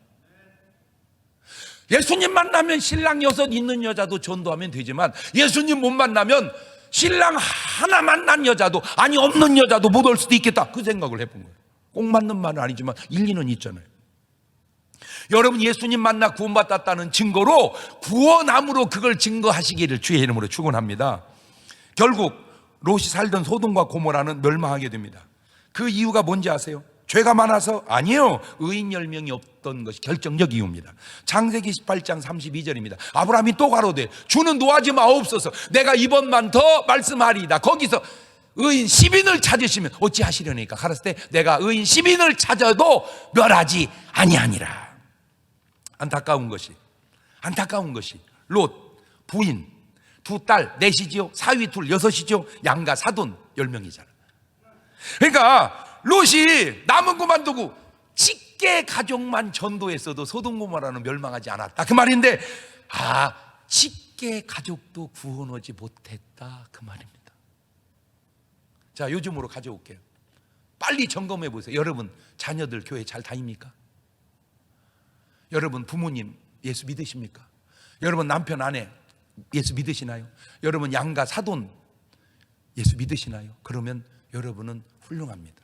S1: 예수님 만나면 신랑 여섯 있는 여자도 전도하면 되지만 예수님 못 만나면 신랑 하나 만난 여자도 아니 없는 여자도 못 올 수도 있겠다, 그 생각을 해본 거예요. 꼭 맞는 말은 아니지만 일리는 있잖아요. 여러분, 예수님 만나 구원받았다는 증거로 구원함으로 그걸 증거하시기를 주의 이름으로 축원합니다. 결국 롯이 살던 소돔과 고모라는 멸망하게 됩니다. 그 이유가 뭔지 아세요? 죄가 많아서? 아니에요. 의인 10명이 없던 것이 결정적 이유입니다. 창세기 18장 32절입니다. 아브라함이 또 가로되 주는 노하지 마옵소서, 내가 이번만 더 말씀하리이다. 거기서 의인 10인을 찾으시면 어찌하시려니까 가라사 때 내가 의인 10인을 찾아도 멸하지 아니하니라. 안타까운 것이 롯 부인 두 딸 넷이지요, 사위 둘 여섯이죠, 양가 사돈 10명이잖아. 그러니까 롯이 남은 것만 두고 직계 가족만 전도했어도 소돔 고모라는 멸망하지 않았다, 그 말인데, 아, 직계 가족도 구원하지 못했다, 그 말입니다. 자, 요즘으로 가져올게요. 빨리 점검해 보세요. 여러분 자녀들 교회 잘 다닙니까? 여러분 부모님 예수 믿으십니까? 여러분 남편 아내 예수 믿으시나요? 여러분 양가 사돈 예수 믿으시나요? 그러면 여러분은 훌륭합니다.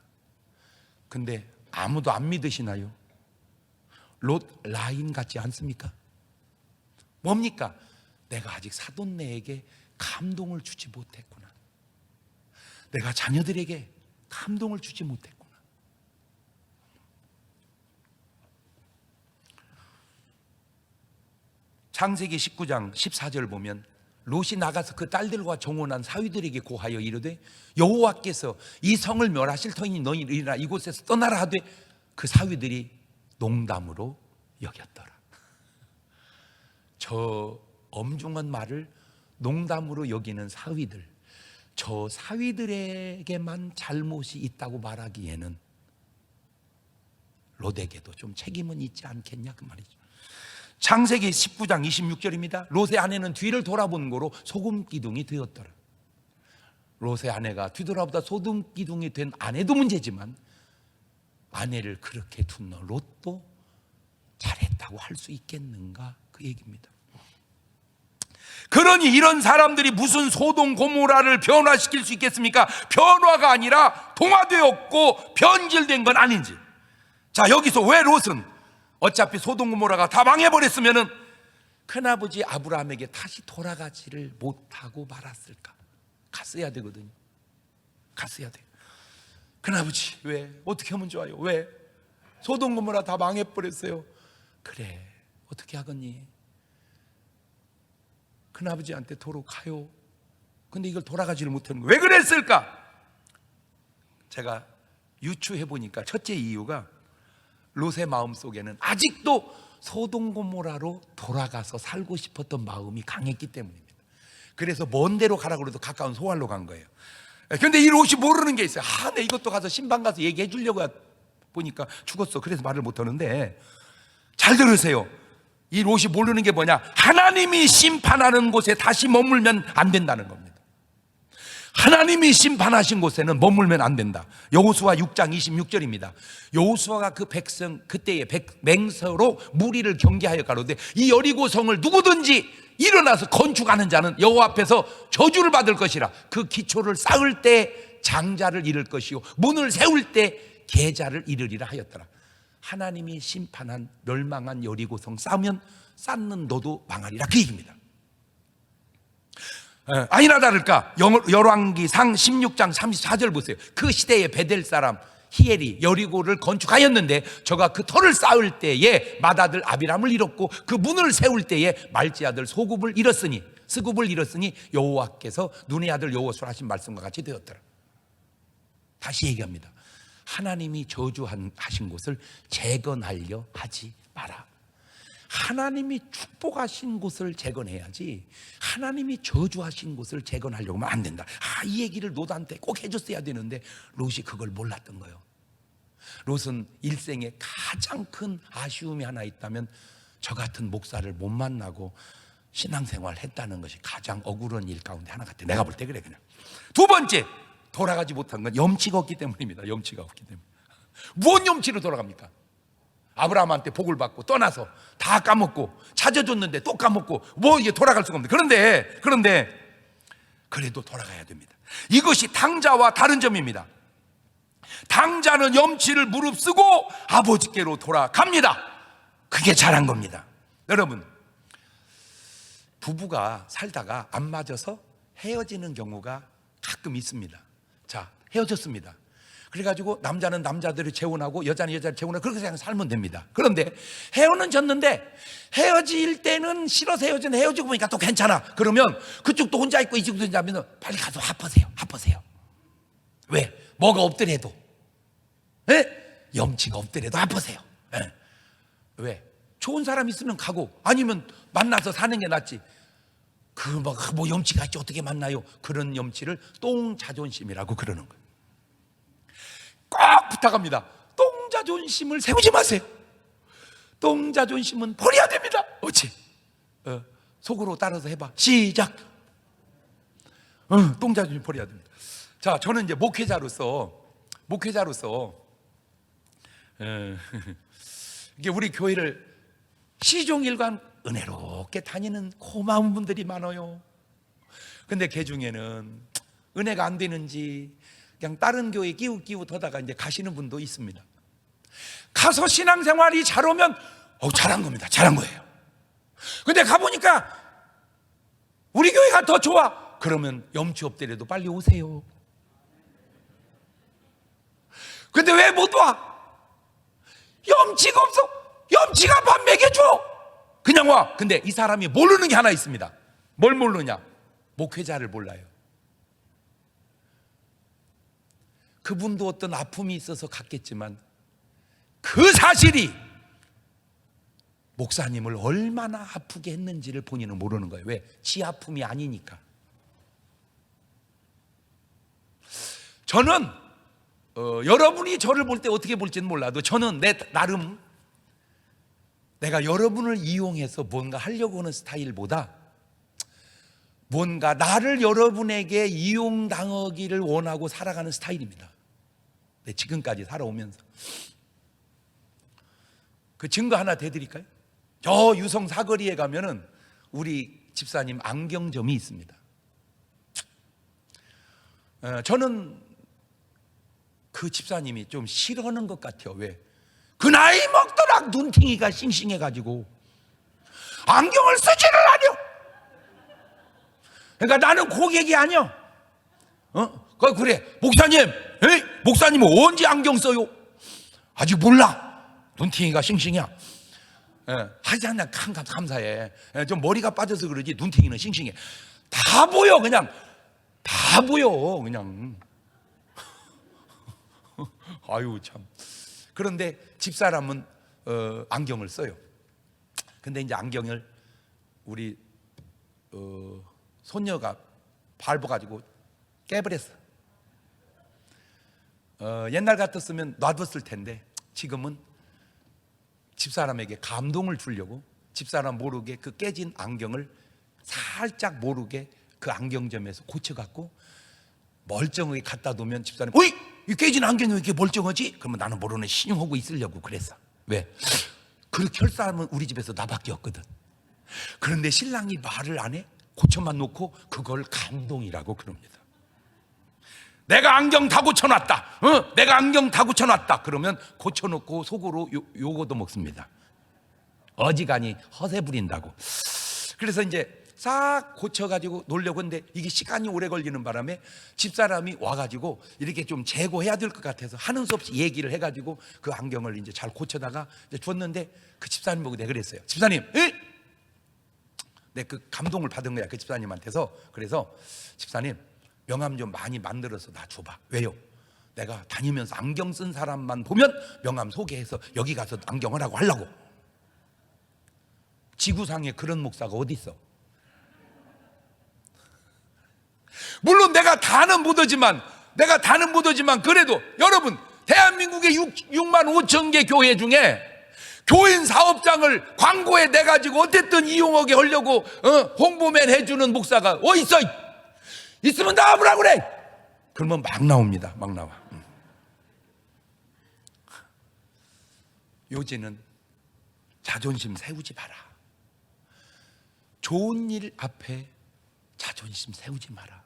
S1: 근데 아무도 안 믿으시나요? 롯 라인 같지 않습니까? 뭡니까? 내가 아직 사돈네에게 감동을 주지 못했구나. 내가 자녀들에게 감동을 주지 못했구나. 창세기 19장 14절 보면 롯이 나가서 그 딸들과 정혼한 사위들에게 고하여 이르되 여호와께서 이 성을 멸하실 터이니 너희 일어나 이곳에서 떠나라 하되 그 사위들이 농담으로 여겼더라. 저 엄중한 말을 농담으로 여기는 사위들, 저 사위들에게만 잘못이 있다고 말하기에는 롯에게도 좀 책임은 있지 않겠냐, 그 말이죠. 창세기 19장 26절입니다. 롯의 아내는 뒤를 돌아본 거로 소금 기둥이 되었더라. 롯의 아내가 뒤돌아보다 소금 기둥이 된 아내도 문제지만 아내를 그렇게 둔 롯도 잘했다고 할 수 있겠는가, 그 얘기입니다. 그러니 이런 사람들이 무슨 소돔 고모라를 변화시킬 수 있겠습니까? 변화가 아니라 동화되었고 변질된 건 아닌지. 자, 여기서 왜 롯은 어차피 소돔 고모라가 다 망해버렸으면은 큰아버지 아브라함에게 다시 돌아가지를 못하고 말았을까? 갔어야 되거든요. 갔어야 돼. 큰아버지 왜? 어떻게 하면 좋아요? 왜? 소돔 고모라 다 망해버렸어요. 그래, 어떻게 하겠니? 큰아버지한테 도로 가요. 근데 이걸 돌아가지를 못하는 거예요. 왜 그랬을까? 제가 유추해 보니까 첫째 이유가 롯의 마음속에는 아직도 소돔 고모라로 돌아가서 살고 싶었던 마음이 강했기 때문입니다. 그래서 먼 데로 가라고 해도 가까운 소알로 간 거예요. 그런데 이 롯이 모르는 게 있어요. 아, 내 이것도 가서 신방 가서 얘기해 주려고 보니까 죽었어. 그래서 말을 못하는데, 잘 들으세요. 이 롯이 모르는 게 뭐냐? 하나님이 심판하는 곳에 다시 머물면 안 된다는 겁니다. 하나님이 심판하신 곳에는 머물면 안 된다. 여호수아 6장 26절입니다. 여호수아가 그 백성 그때의 맹서로 무리를 경계하여 가로되 이 여리고성을 누구든지 일어나서 건축하는 자는 여호와 앞에서 저주를 받을 것이라. 그 기초를 쌓을 때 장자를 잃을 것이요 문을 세울 때 계자를 잃으리라 하였더라. 하나님이 심판한 멸망한 여리고성 쌓으면 쌓는 너도 망하리라, 그 얘기입니다. 아니나 다를까 열왕기상 16장 34절 보세요. 그 시대의 베델 사람 히엘이 여리고를 건축하였는데 저가 그 터를 쌓을 때에 맏아들 아비람을 잃었고 그 문을 세울 때에 말지 아들 스굽을 잃었으니 여호와께서 눈의 아들 여호수아 하신 말씀과 같이 되었더라. 다시 얘기합니다. 하나님이 저주하신 곳을 재건하려 하지 마라. 하나님이 축복하신 곳을 재건해야지 하나님이 저주하신 곳을 재건하려고 하면 안 된다. 이 얘기를 롯한테 꼭 해줬어야 되는데 롯이 그걸 몰랐던 거예요. 롯은 일생에 가장 큰 아쉬움이 하나 있다면 저 같은 목사를 못 만나고 신앙생활 했다는 것이 가장 억울한 일 가운데 하나 같아. 내가 볼 때 그래. 그냥 두 번째, 돌아가지 못한 건 염치가 없기 때문입니다. 염치가 없기 때문에. 무슨 염치로 돌아갑니까? 아브라함한테 복을 받고 떠나서 다 까먹고, 찾아줬는데 또 까먹고, 뭐 이게 돌아갈 수가 없는데, 그런데 그래도 돌아가야 됩니다. 이것이 당자와 다른 점입니다. 당자는 염치를 무릅쓰고 아버지께로 돌아갑니다. 그게 잘한 겁니다. 여러분, 부부가 살다가 안 맞아서 헤어지는 경우가 가끔 있습니다. 자, 헤어졌습니다. 그래가지고 남자는 남자들을 재혼하고 여자는 여자를 재혼하고 그렇게 그냥 살면 됩니다. 그런데 헤어는 졌는데 헤어질 때는 싫어서 헤어지고 보니까 또 괜찮아. 그러면 그쪽도 혼자 있고 이쪽도 혼자 있으면 빨리 가서 합하세요. 왜? 뭐가 없더라도, 염치가 없더라도 합하세요. 왜? 좋은 사람 있으면 가고, 아니면 만나서 사는 게 낫지. 뭐 염치가 있지 어떻게 만나요? 그런 염치를 똥자존심이라고 그러는 거예요. 꼭 부탁합니다. 똥자존심을 세우지 마세요. 똥자존심은 버려야 됩니다. 어찌? 속으로 따라서 해봐. 시작. 똥자존심 버려야 됩니다. 자, 저는 이제 목회자로서 이게 우리 교회를 시종일관 은혜롭게 다니는 고마운 분들이 많아요. 근데 그 중에는 은혜가 안 되는지 그냥 다른 교회 끼우하다가 이제 가시는 분도 있습니다. 가서 신앙생활이 잘 오면 잘한 겁니다. 잘한 거예요. 근데 가보니까 우리 교회가 더 좋아. 그러면 염치 없더라도 빨리 오세요. 근데 왜 못 와? 염치가 없어. 염치가 밥 먹여줘. 그냥 와. 근데 이 사람이 모르는 게 하나 있습니다. 뭘 모르냐? 목회자를 몰라요. 그분도 어떤 아픔이 있어서 갔겠지만 그 사실이 목사님을 얼마나 아프게 했는지를 본인은 모르는 거예요. 왜? 지 아픔이 아니니까. 저는 여러분이 저를 볼 때 어떻게 볼지는 몰라도 저는 내 나름 내가 여러분을 이용해서 뭔가 하려고 하는 스타일보다 뭔가 나를 여러분에게 이용당하기를 원하고 살아가는 스타일입니다. 네, 지금까지 살아오면서. 그 증거 하나 대드릴까요? 저 유성 사거리에 가면은 우리 집사님 안경점이 있습니다. 저는 그 집사님이 좀 싫어하는 것 같아요. 왜? 그 나이 먹도록 눈팅이가 싱싱해가지고 안경을 쓰지를 않여. 그러니까 나는 고객이 아니야. 그래, 목사님, 목사님은 언제 안경 써요? 아직 몰라. 눈팅이가 싱싱이야. 하여튼 감사해. 좀 머리가 빠져서 그러지 눈팅이는 싱싱해. 다 보여, 그냥 다 보여, 그냥. 아유 참. 그런데 집사람은 안경을 써요. 근데 이제 안경을 우리 손녀가 밟아가지고 깨버렸어. 옛날 같았으면 놔뒀을 텐데 지금은 집사람에게 감동을 주려고 집사람 모르게 그 깨진 안경을 살짝 모르게 그 안경점에서 고쳐갖고 멀쩡하게 갖다 놓으면 집사람이 어이! 이 깨진 안경이 왜 이렇게 멀쩡하지? 그러면 나는 모르는 신용하고 있으려고 그랬어. 왜? 그렇게 할 사람은 우리 집에서 나밖에 없거든. 그런데 신랑이 말을 안 해? 고쳐만 놓고 그걸 감동이라고 그럽니다. 내가 안경 다 고쳐놨다. 내가 안경 다 고쳐놨다. 그러면 고쳐놓고 속으로 요거도 먹습니다. 어지간히 허세 부린다고. 그래서 이제 싹 고쳐가지고 놀려고 했는데 이게 시간이 오래 걸리는 바람에 집사람이 와가지고 이렇게 좀 재고해야 될 것 같아서 하는 수 없이 얘기를 해가지고 그 안경을 이제 잘 고쳐다가 이제 줬는데 그 집사님 보고 내가 그랬어요. 집사님, 내 그 감동을 받은 거야 그 집사님한테서. 그래서 집사님 명함 좀 많이 만들어서 나 줘봐. 왜요? 내가 다니면서 안경 쓴 사람만 보면 명함 소개해서 여기 가서 안경을 하려고. 지구상에 그런 목사가 어디 있어? 물론 내가 다는 못하지만 그래도 여러분 대한민국의 6만 5천 개 교회 중에 교인 사업장을 광고에 내가지고 어쨌든 이용하게 하려고 홍보맨 해주는 목사가 있어 있으면 나와보라 그래. 그러면 막 나옵니다. 막 나와. 요지는 자존심 세우지 마라. 좋은 일 앞에 자존심 세우지 마라.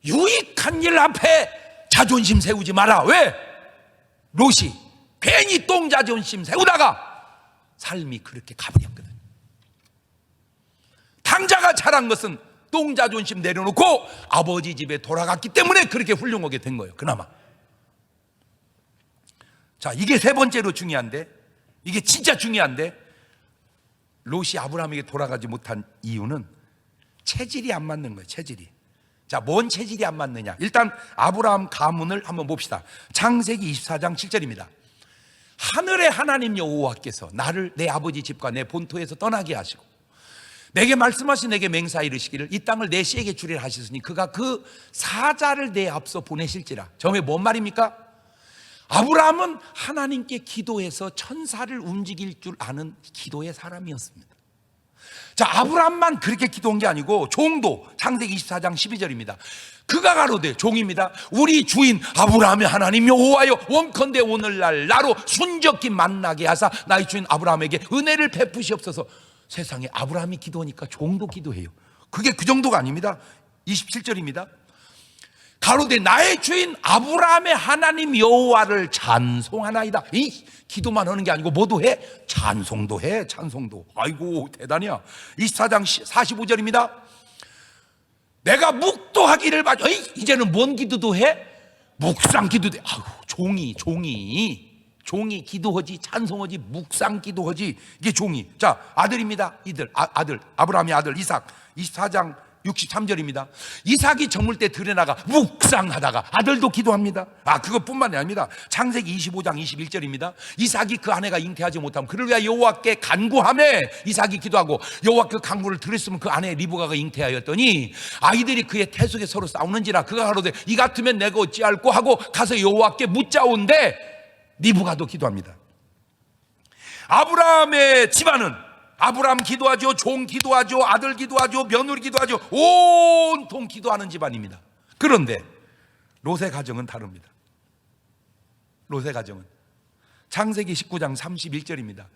S1: 유익한 일 앞에 자존심 세우지 마라. 왜? 롯이 괜히 똥 자존심 세우다가 삶이 그렇게 가버렸거든. 당자가 잘한 것은 똥 자존심 내려놓고 아버지 집에 돌아갔기 때문에 그렇게 훌륭하게 된 거예요. 그나마. 자, 이게 세 번째로 중요한데, 이게 진짜 중요한데, 롯이 아브라함에게 돌아가지 못한 이유는 체질이 안 맞는 거예요. 체질이. 자, 뭔 체질이 안 맞느냐? 일단 아브라함 가문을 한번 봅시다. 창세기 24장 7절입니다. 하늘의 하나님 여호와께서 나를 내 아버지 집과 내 본토에서 떠나게 하시고 내게 말씀하신 내게 맹세하 이르시기를 이 땅을 내 씨에게 주리라 하셨으니 그가 그 사자를 내 앞서 보내실지라. 저게 뭔 말입니까? 아브라함은 하나님께 기도해서 천사를 움직일 줄 아는 기도의 사람이었습니다. 자, 아브라함만 그렇게 기도한 게 아니고 종도 창세기 24장 12절입니다. 그가 가로되, 종입니다, 우리 주인 아브라함의 하나님 여호와여 원컨대 오늘날 나로 순적히 만나게 하사 나의 주인 아브라함에게 은혜를 베푸시옵소서. 세상에 아브라함이 기도하니까 종도 기도해요. 그게 그 정도가 아닙니다. 27절입니다. 가로되 나의 주인 아브라함의 하나님 여호와를 찬송하나이다. 이 기도만 하는 게 아니고 뭐도 해? 찬송도 해. 찬송도. 아이고 대단이야. 24장 45절입니다. 내가 묵도하기를 바라. 이제는 뭔 기도도 해? 묵상 기도도 해. 아유, 종이 기도하지, 찬송하지, 묵상 기도하지. 이게 종이. 자, 아들입니다. 아들 아브라함의 아들 이삭. 24장 63절입니다. 이삭이 저물 때 들에 나가 묵상하다가 아들도 기도합니다. 그것뿐만이 아닙니다. 창세기 25장 21절입니다. 이삭이 그 아내가 잉태하지 못하면 그를 위하여 여호와께 간구하매 이삭이 기도하고 여호와 그 간구를 들었으면 그 아내 리브가가 잉태하였더니 아이들이 그의 태 속에 서로 싸우는지라 그가 가로되 이 같으면 내가 어찌할꼬 하고 가서 여호와께 묻자온대 리브가도 기도합니다. 아브라함의 집안은 아브라함 기도하죠, 종 기도하죠, 아들 기도하죠, 며느리 기도하죠. 온통 기도하는 집안입니다. 그런데 롯의 가정은 다릅니다. 롯의 가정은 창세기 19장 31절입니다.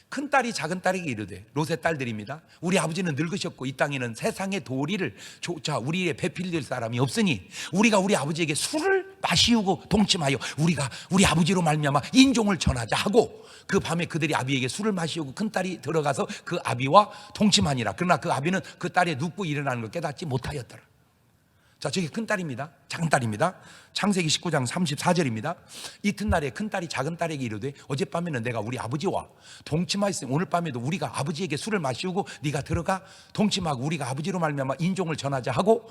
S1: 큰딸이 작은딸에게 이르되, 롯의 딸들입니다, 우리 아버지는 늙으셨고 이 땅에는 세상의 도리를 우리의 배필될 사람이 없으니 우리가 우리 아버지에게 술을 마시우고 동침하여 우리가 우리 아버지로 말미암아 인종을 전하자 하고 그 밤에 그들이 아비에게 술을 마시우고 큰딸이 들어가서 그 아비와 동침하니라. 그러나 그 아비는 그 딸의 눕고 일어나는 걸 깨닫지 못하였더라. 자, 저게 큰딸입니다. 작은딸입니다. 창세기 19장 34절입니다. 이튿날에 큰딸이 작은딸에게 이르되 어젯밤에는 내가 우리 아버지와 동침하였으니 오늘 밤에도 우리가 아버지에게 술을 마시우고 네가 들어가 동침하고 우리가 아버지로 말미암아 인종을 전하자 하고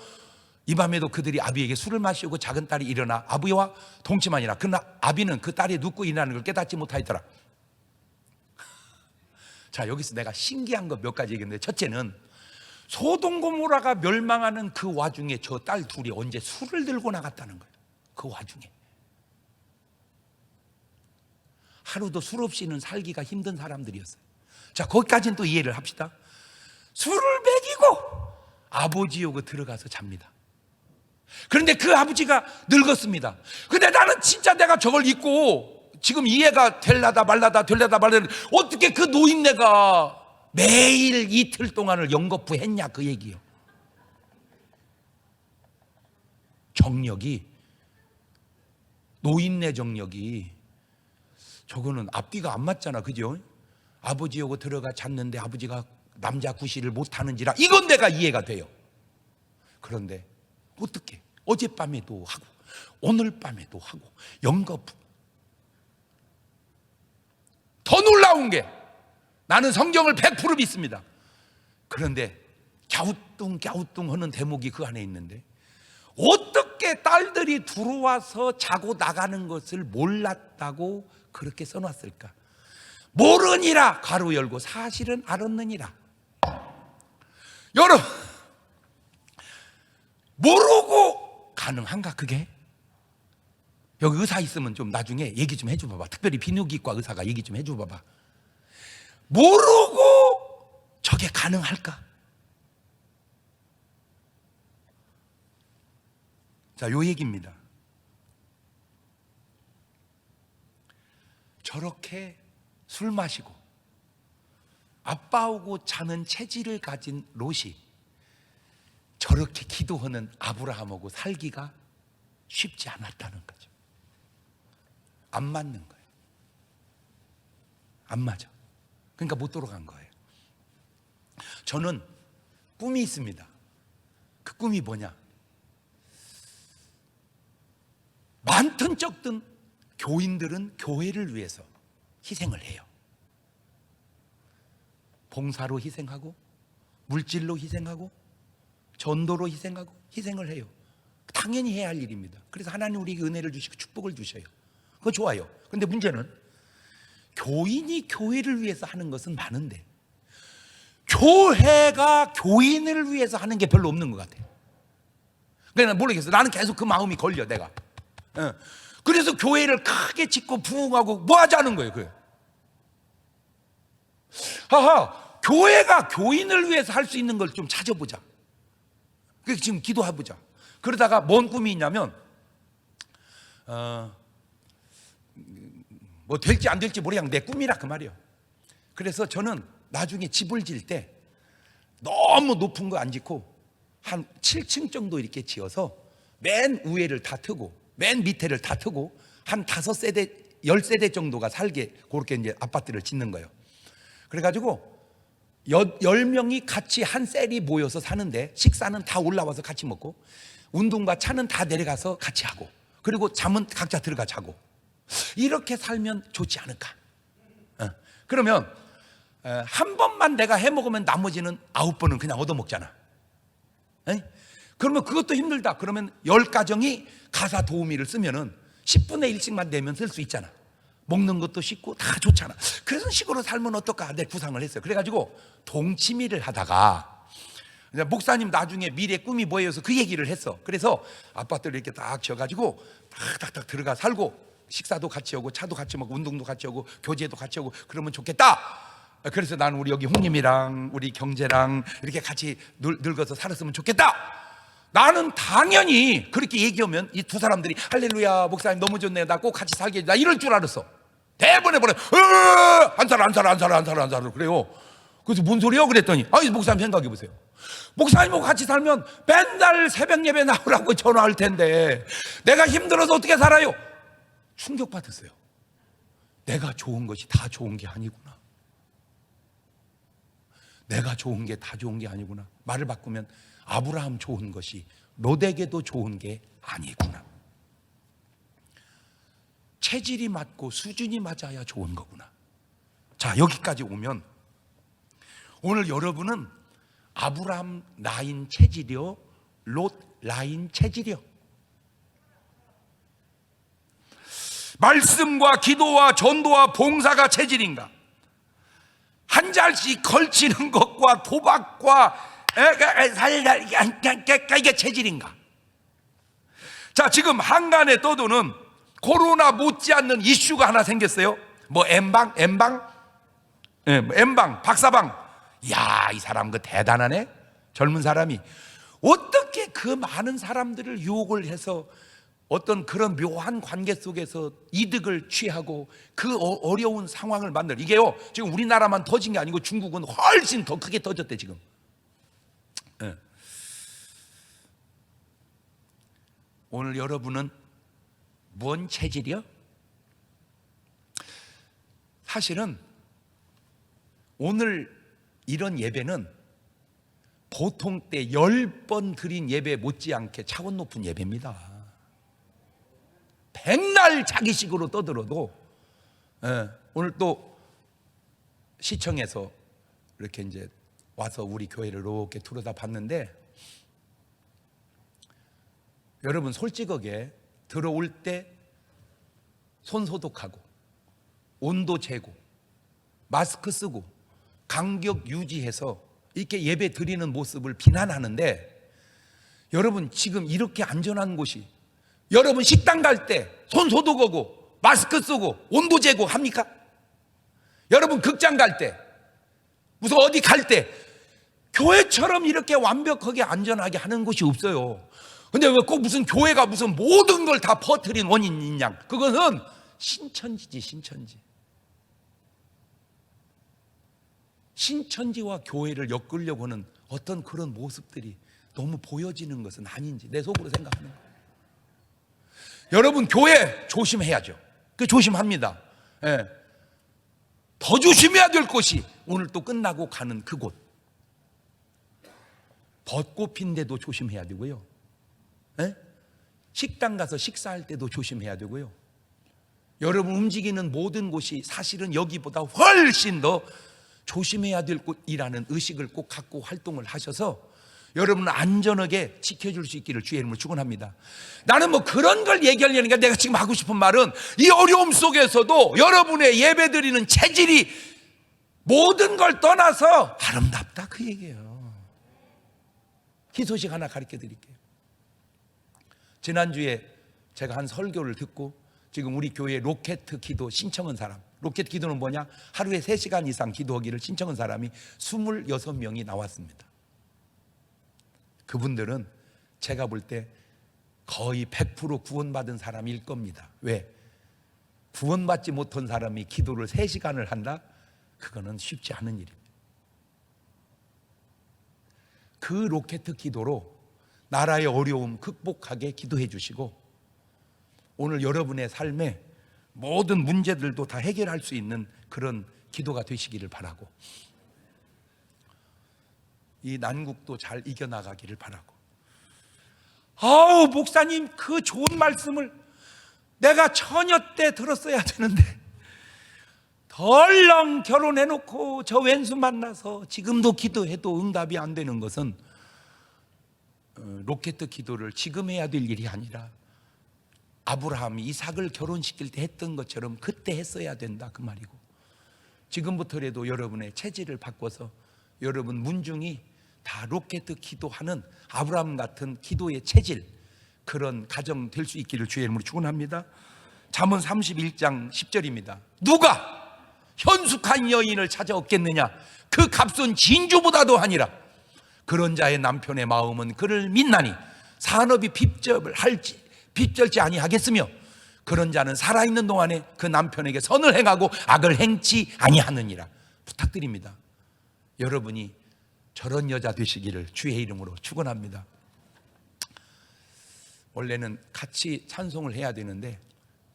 S1: 이 밤에도 그들이 아비에게 술을 마시우고 작은딸이 일어나 아비와 동침하니라. 그러나 아비는 그 딸이 눕고 일어나는 걸 깨닫지 못하였더라. 자, 여기서 내가 신기한 거 몇 가지 얘기했는데, 첫째는 소돔 고모라가 멸망하는 그 와중에 저 딸 둘이 언제 술을 들고 나갔다는 거예요. 그 와중에 하루도 술 없이는 살기가 힘든 사람들이었어요. 자, 거기까지는 또 이해를 합시다. 술을 먹이고 아버지 오고 들어가서 잡니다. 그런데 그 아버지가 늙었습니다. 근데 나는 진짜 내가 저걸 잊고 지금 이해가 될라다 말라다 어떻게 그 노인네가 매일 이틀 동안을 연거푸 했냐 그 얘기요. 정력이, 노인네 정력이, 저거는 앞뒤가 안 맞잖아, 그죠? 아버지 오고 들어가 잤는데 아버지가 남자 구실을 못하는지라, 이건 내가 이해가 돼요. 그런데 어떻게 어젯밤에도 하고 오늘 밤에도 하고 연거푸. 더 놀라운 게, 나는 성경을 100% 믿습니다. 그런데 갸우뚱 하는 대목이 그 안에 있는데, 어떻게 딸들이 들어와서 자고 나가는 것을 몰랐다고 그렇게 써놨을까? 모르니라 가로 열고 사실은 알았느니라. 여러분, 모르고 가능한가 그게? 여기 의사 있으면 좀 나중에 얘기 좀 해줘 봐봐. 특별히 비뇨기과 의사가 얘기 좀 해줘 봐봐. 모르고 저게 가능할까? 자, 요 얘기입니다. 저렇게 술 마시고 아빠하고 자는 체질을 가진 롯이 저렇게 기도하는 아브라함하고 살기가 쉽지 않았다는 거죠. 안 맞는 거예요. 안 맞아. 그러니까 못 돌아간 거예요. 저는 꿈이 있습니다. 그 꿈이 뭐냐? 많든 적든 교인들은 교회를 위해서 희생을 해요. 봉사로 희생하고, 물질로 희생하고, 전도로 희생하고, 희생을 해요. 당연히 해야 할 일입니다. 그래서 하나님 우리에게 은혜를 주시고 축복을 주셔요. 그거 좋아요. 근데 문제는 교인이 교회를 위해서 하는 것은 많은데 교회가 교인을 위해서 하는 게 별로 없는 것 같아요. 그러니까 모르겠어. 나는 계속 그 마음이 걸려, 내가. 그래서 교회를 크게 짓고 부흥하고 뭐 하자는 거예요. 그래. 교회가 교인을 위해서 할 수 있는 걸 좀 찾아보자. 그래서 지금 기도해보자. 그러다가 뭔 꿈이 있냐면 뭐 될지 안 될지 모르겠는 내 꿈이라 그 말이에요. 그래서 저는 나중에 집을 지을 때 너무 높은 거 안 짓고 한 7층 정도 이렇게 지어서 맨 위에를 다 트고 맨 밑에를 다 트고 한 5세대 10세대 정도가 살게 그렇게 이제 아파트를 짓는 거예요. 그래가지고 10명이 같이 한 셀이 모여서 사는데 식사는 다 올라와서 같이 먹고 운동과 차는 다 내려가서 같이 하고 그리고 잠은 각자 들어가 자고 이렇게 살면 좋지 않을까? 그러면 한 번만 내가 해먹으면 나머지는 9번은 그냥 얻어먹잖아. 그러면 그것도 힘들다. 그러면 10가정이 가사 도우미를 쓰면은 10분의 1씩만 내면 쓸 수 있잖아. 먹는 것도 쉽고 다 좋잖아. 그래서 식으로 살면 어떨까? 내 구상을 했어요. 그래가지고 동치미를 하다가 목사님 나중에 미래 꿈이 뭐예요? 해서 그 얘기를 했어. 그래서 아파트를 이렇게 딱 지어가지고 딱 들어가 살고 식사도 같이 하고 차도 같이 먹고 운동도 같이 하고 교제도 같이 하고 그러면 좋겠다. 그래서 나는 우리 여기 홍님이랑 우리 경제랑 이렇게 같이 늙어서 살았으면 좋겠다. 나는 당연히 그렇게 얘기하면 이 두 사람들이 할렐루야 목사님 너무 좋네요. 나 꼭 같이 살게 해줘. 나 이럴 줄 알았어. 대번에 안 살아 그래요. 그래서 뭔 소리요? 그랬더니 목사님 생각해 보세요. 목사님하고 같이 살면 맨날 새벽 예배 나오라고 전화할 텐데 내가 힘들어서 어떻게 살아요? 충격받았어요. 내가 좋은 것이 다 좋은 게 아니구나. 내가 좋은 게 다 좋은 게 아니구나. 말을 바꾸면 아브라함 좋은 것이 롯에게도 좋은 게 아니구나. 체질이 맞고 수준이 맞아야 좋은 거구나. 자, 여기까지 오면 오늘 여러분은 아브라함 라인 체질이요, 롯 라인 체질이요. 말씀과 기도와 전도와 봉사가 체질인가? 한 자씩 걸치는 것과 도박과 이게 체질인가? 자, 지금 한간에 떠도는 코로나 못지않는 이슈가 하나 생겼어요. 뭐 M방, 박사방. 야, 이 사람 그 대단하네. 젊은 사람이 어떻게 그 많은 사람들을 유혹을 해서 어떤 그런 묘한 관계 속에서 이득을 취하고 그 어려운 상황을 만들. 이게요 지금 우리나라만 터진 게 아니고 중국은 훨씬 더 크게 터졌대 지금. 오늘 여러분은 뭔 체질이요? 사실은 오늘 이런 예배는 보통 때 10번 드린 예배 못지않게 차원 높은 예배입니다. 백날 자기식으로 떠들어도 오늘 또 시청에서 이렇게 이제 와서 우리 교회를 이렇게 들여다 봤는데 여러분 솔직하게 들어올 때 손 소독하고 온도 재고 마스크 쓰고 간격 유지해서 이렇게 예배 드리는 모습을 비난하는데 여러분 지금 이렇게 안전한 곳이 여러분 식당 갈 때 손 소독하고 마스크 쓰고 온도 재고 합니까? 여러분 극장 갈 때 무슨 어디 갈 때 교회처럼 이렇게 완벽하게 안전하게 하는 곳이 없어요. 근데 왜 꼭 무슨 교회가 무슨 모든 걸 다 퍼뜨린 원인이 있냐? 그것은 신천지지, 신천지. 신천지와 교회를 엮으려고 하는 어떤 그런 모습들이 너무 보여지는 것은 아닌지 내 속으로 생각하는 거예요. 여러분, 교회 조심해야죠. 그 조심합니다. 예. 더 조심해야 될 곳이 오늘 또 끝나고 가는 그곳. 벚꽃 핀데도 조심해야 되고요. 예? 식당 가서 식사할 때도 조심해야 되고요. 여러분 움직이는 모든 곳이 사실은 여기보다 훨씬 더 조심해야 될 곳이라는 의식을 꼭 갖고 활동을 하셔서 여러분은 안전하게 지켜줄 수 있기를 주의 이름으로 축원합니다. 나는 뭐 그런 걸 얘기하려니까 내가 지금 하고 싶은 말은 이 어려움 속에서도 여러분의 예배드리는 체질이 모든 걸 떠나서 아름답다, 그 얘기예요. 기소식 하나 가르쳐 드릴게요. 지난주에 제가 한 설교를 듣고 지금 우리 교회 로켓 기도 신청한 사람, 로켓 기도는 뭐냐? 하루에 3시간 이상 기도하기를 신청한 사람이 26명이 나왔습니다. 그분들은 제가 볼 때 거의 100% 구원받은 사람일 겁니다. 왜? 구원받지 못한 사람이 기도를 3시간을 한다? 그거는 쉽지 않은 일입니다. 그 로켓 기도로 나라의 어려움 극복하게 기도해 주시고 오늘 여러분의 삶에 모든 문제들도 다 해결할 수 있는 그런 기도가 되시기를 바라고, 이 난국도 잘 이겨나가기를 바라고. 아우, 목사님 그 좋은 말씀을 내가 처녀 때 들었어야 되는데 덜렁 결혼해놓고 저 왼수 만나서 지금도 기도해도 응답이 안 되는 것은 로켓 기도를 지금 해야 될 일이 아니라 아브라함이 이삭을 결혼시킬 때 했던 것처럼 그때 했어야 된다, 그 말이고, 지금부터라도 여러분의 체질을 바꿔서 여러분 문중이 다 로켓 기도하는 아브라함 같은 기도의 체질, 그런 가정 될 수 있기를 주의 이름으로 축원합니다. 잠언 31장 10절입니다. 누가 현숙한 여인을 찾아 얻겠느냐? 그 값은 진주보다도 하니라. 그런 자의 남편의 마음은 그를 믿나니 산업이 빗절지 아니하겠으며 그런 자는 살아있는 동안에 그 남편에게 선을 행하고 악을 행치 아니하느니라. 부탁드립니다. 여러분이 저런 여자 되시기를 주의 이름으로 축원합니다. 원래는 같이 찬송을 해야 되는데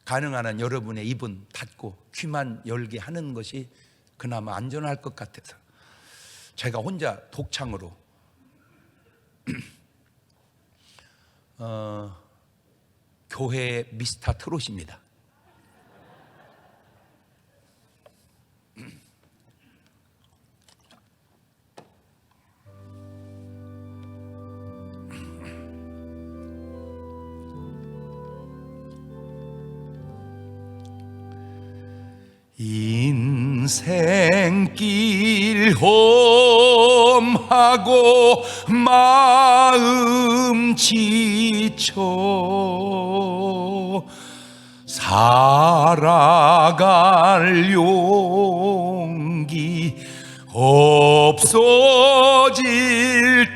S1: 가능한 한 여러분의 입은 닫고 귀만 열게 하는 것이 그나마 안전할 것 같아서 제가 혼자 독창으로 교회의 미스터 트롯입니다. 인생길 험하고 마음 지쳐 살아갈 용기 없어질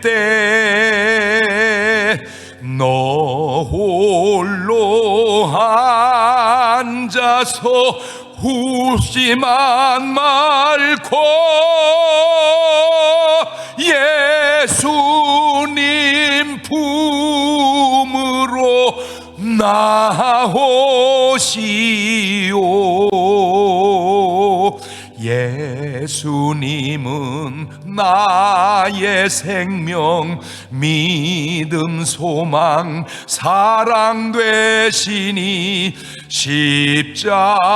S1: 때 너 홀로 앉아서 웃지만 말고 예수님 품으로 나오시오. 예수님은 나의 생명, 믿음, 소망, 사랑 되시니 십자가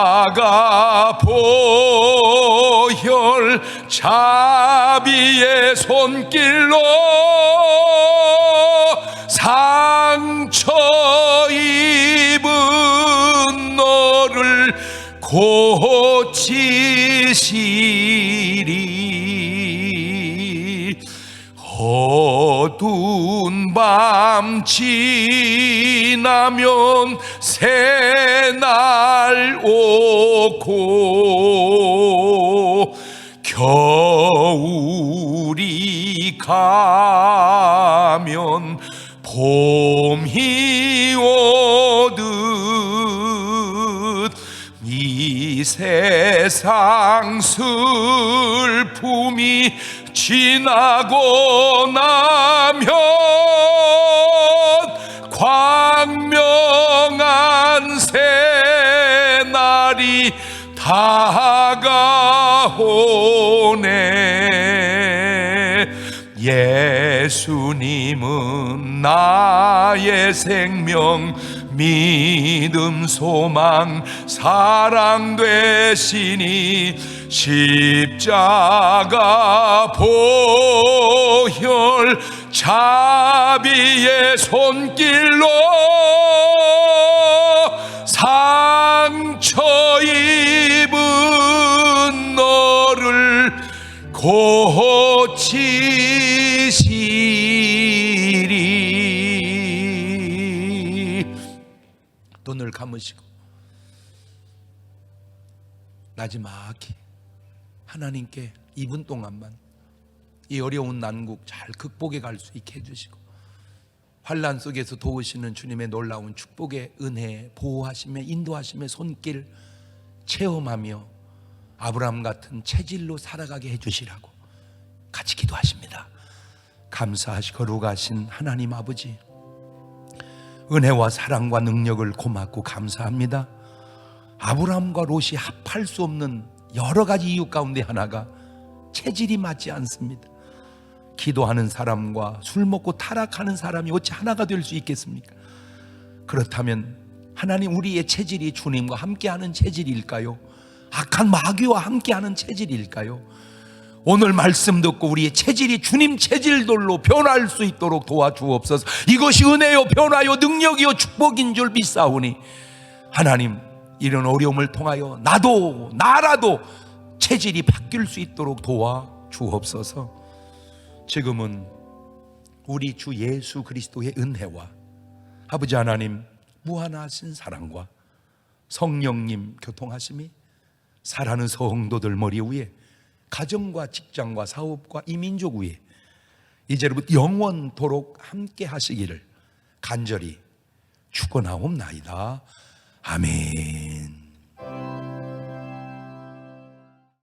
S1: 보혈 자비의 손길로 상처 입은 너를 고치시리. 어두운 밤 지나면 새날 오고 겨울이 가면 봄이 오듯 이 세상 슬픔이 지나고 나면 광명한 새날이 다가오네. 예수님은 나의 생명, 믿음, 소망, 사랑 되시니 십자가 보혈 자비의 손길로 상처 입은 너를 고치시리. 눈을 감으시고 나지막히 하나님께 2분 동안만 이 어려운 난국 잘 극복해 갈 수 있게 해주시고, 환난 속에서 도우시는 주님의 놀라운 축복의 은혜, 보호하심에 인도하심의 손길 체험하며 아브라함 같은 체질로 살아가게 해주시라고 같이 기도하십니다. 감사하시고 거룩하신 하나님 아버지, 은혜와 사랑과 능력을 고맙고 감사합니다. 아브라함과 롯이 합할 수 없는 여러 가지 이유 가운데 하나가 체질이 맞지 않습니다. 기도하는 사람과 술 먹고 타락하는 사람이 어찌 하나가 될 수 있겠습니까? 그렇다면 하나님, 우리의 체질이 주님과 함께하는 체질일까요? 악한 마귀와 함께하는 체질일까요? 오늘 말씀 듣고 우리의 체질이 주님 체질들로 변할 수 있도록 도와주옵소서. 이것이 은혜요 변화요 능력이요 축복인 줄 믿사오니 하나님, 이런 어려움을 통하여 나라도 체질이 바뀔 수 있도록 도와주옵소서. 지금은 우리 주 예수 그리스도의 은혜와 아버지 하나님 무한하신 사랑과 성령님 교통하심이 사랑하는 성도들 머리 위에, 가정과 직장과 사업과 이 민족 위에 이제부터 영원토록 함께 하시기를 간절히 축원하옵나이다. 아멘.